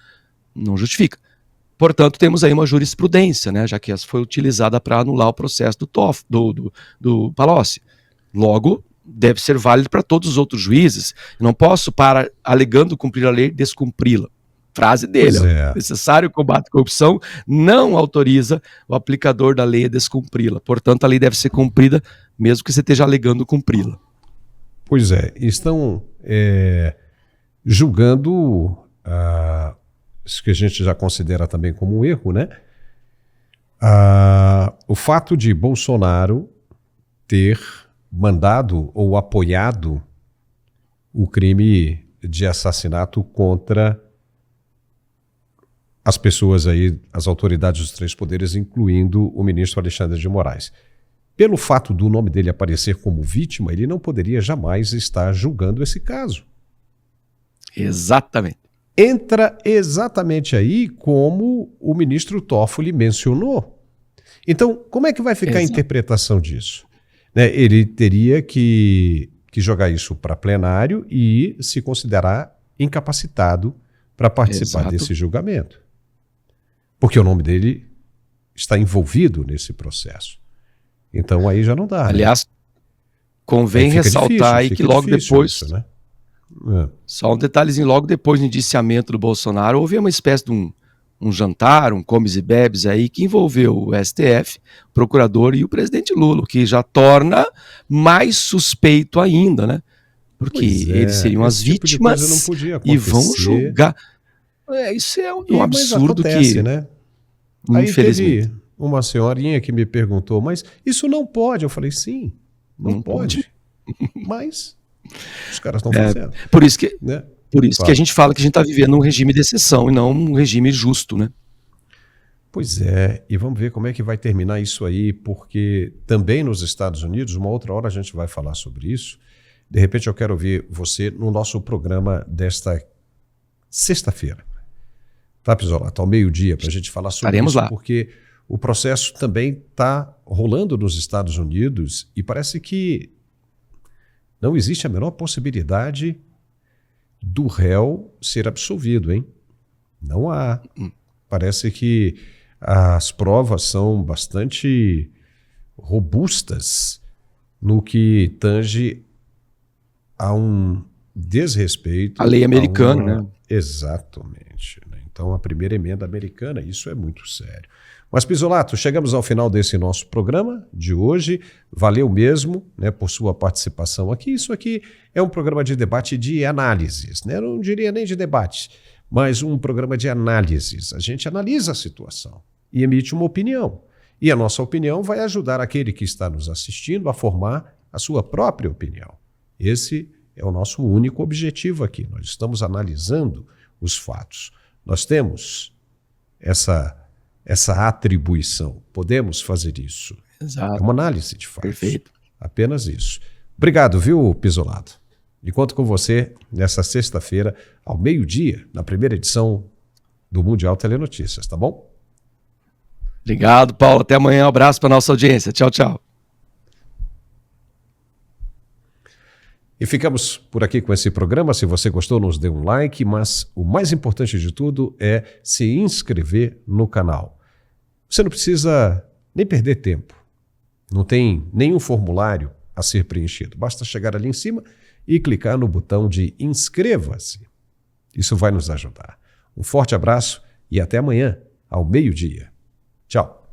Não justifica. Portanto, temos aí uma jurisprudência, né, já que essa foi utilizada para anular o processo do Palocci. Logo, deve ser válido para todos os outros juízes. Eu não posso, alegando cumprir a lei, descumpri-la. Frase dele. Pois é. Necessário combate à corrupção não autoriza o aplicador da lei a descumpri-la. Portanto, a lei deve ser cumprida, mesmo que você esteja alegando cumpri-la. Pois é, estão julgando isso que a gente já considera também como um erro, né? O fato de Bolsonaro ter mandado ou apoiado o crime de assassinato contra as pessoas aí, as autoridades dos 3 poderes, incluindo o ministro Alexandre de Moraes. Pelo fato do nome dele aparecer como vítima, ele não poderia jamais estar julgando esse caso. Exatamente. Entra exatamente aí como o ministro Toffoli mencionou. Então, como é que vai ficar a interpretação disso? Né, ele teria que jogar isso para plenário e se considerar incapacitado para participar desse julgamento. Porque o nome dele está envolvido nesse processo. Então aí já não dá. Aliás, convém ressaltar aí que logo depois, isso, né? Só um detalhezinho, logo depois do indiciamento do Bolsonaro, houve uma espécie de um jantar, um comes e bebes aí, que envolveu o STF, o procurador e o presidente Lula, o que já torna mais suspeito ainda, né? Porque eles seriam as vítimas tipo não podia e vão julgar. Isso é um absurdo acontece, que... né? Infelizmente. Aí teve uma senhorinha que me perguntou, mas isso não pode? Eu falei, sim, não pode. Mas os caras estão fazendo. Por isso que, né? que a gente fala que a gente está vivendo um regime de exceção e não um regime justo, né? Pois é, e vamos ver como é que vai terminar isso aí, porque também nos Estados Unidos, uma outra hora a gente vai falar sobre isso. De repente eu quero ouvir você no nosso programa desta sexta-feira. Tá, Pizzolato? Ao meio-dia, para a gente falar sobre Estaremos isso, lá. Porque o processo também está rolando nos Estados Unidos e parece que não existe a menor possibilidade do réu ser absolvido, hein? Não há. Parece que as provas são bastante robustas no que tange a um desrespeito... A lei americana, né? Exatamente. Então, a primeira emenda americana, isso é muito sério. Mas, Pizzolato, chegamos ao final desse nosso programa de hoje. Valeu mesmo, né, por sua participação aqui. Isso aqui é um programa de debate de análises, né? Eu não diria nem de debate, mas um programa de análises. A gente analisa a situação e emite uma opinião. E a nossa opinião vai ajudar aquele que está nos assistindo a formar a sua própria opinião. Esse é o nosso único objetivo aqui. Nós estamos analisando os fatos. Nós temos essa atribuição. Podemos fazer isso. Exato. É uma análise de fatos. Perfeito. Apenas isso. Obrigado, viu, Pizzolato? E conto com você nessa sexta-feira, ao meio-dia, na primeira edição do Mundial Telenotícias, tá bom? Obrigado, Paulo. Até amanhã. Um abraço para nossa audiência. Tchau, tchau. E ficamos por aqui com esse programa. Se você gostou, nos dê um like, mas o mais importante de tudo é se inscrever no canal. Você não precisa nem perder tempo. Não tem nenhum formulário a ser preenchido. Basta chegar ali em cima e clicar no botão de inscreva-se. Isso vai nos ajudar. Um forte abraço e até amanhã, ao meio-dia. Tchau.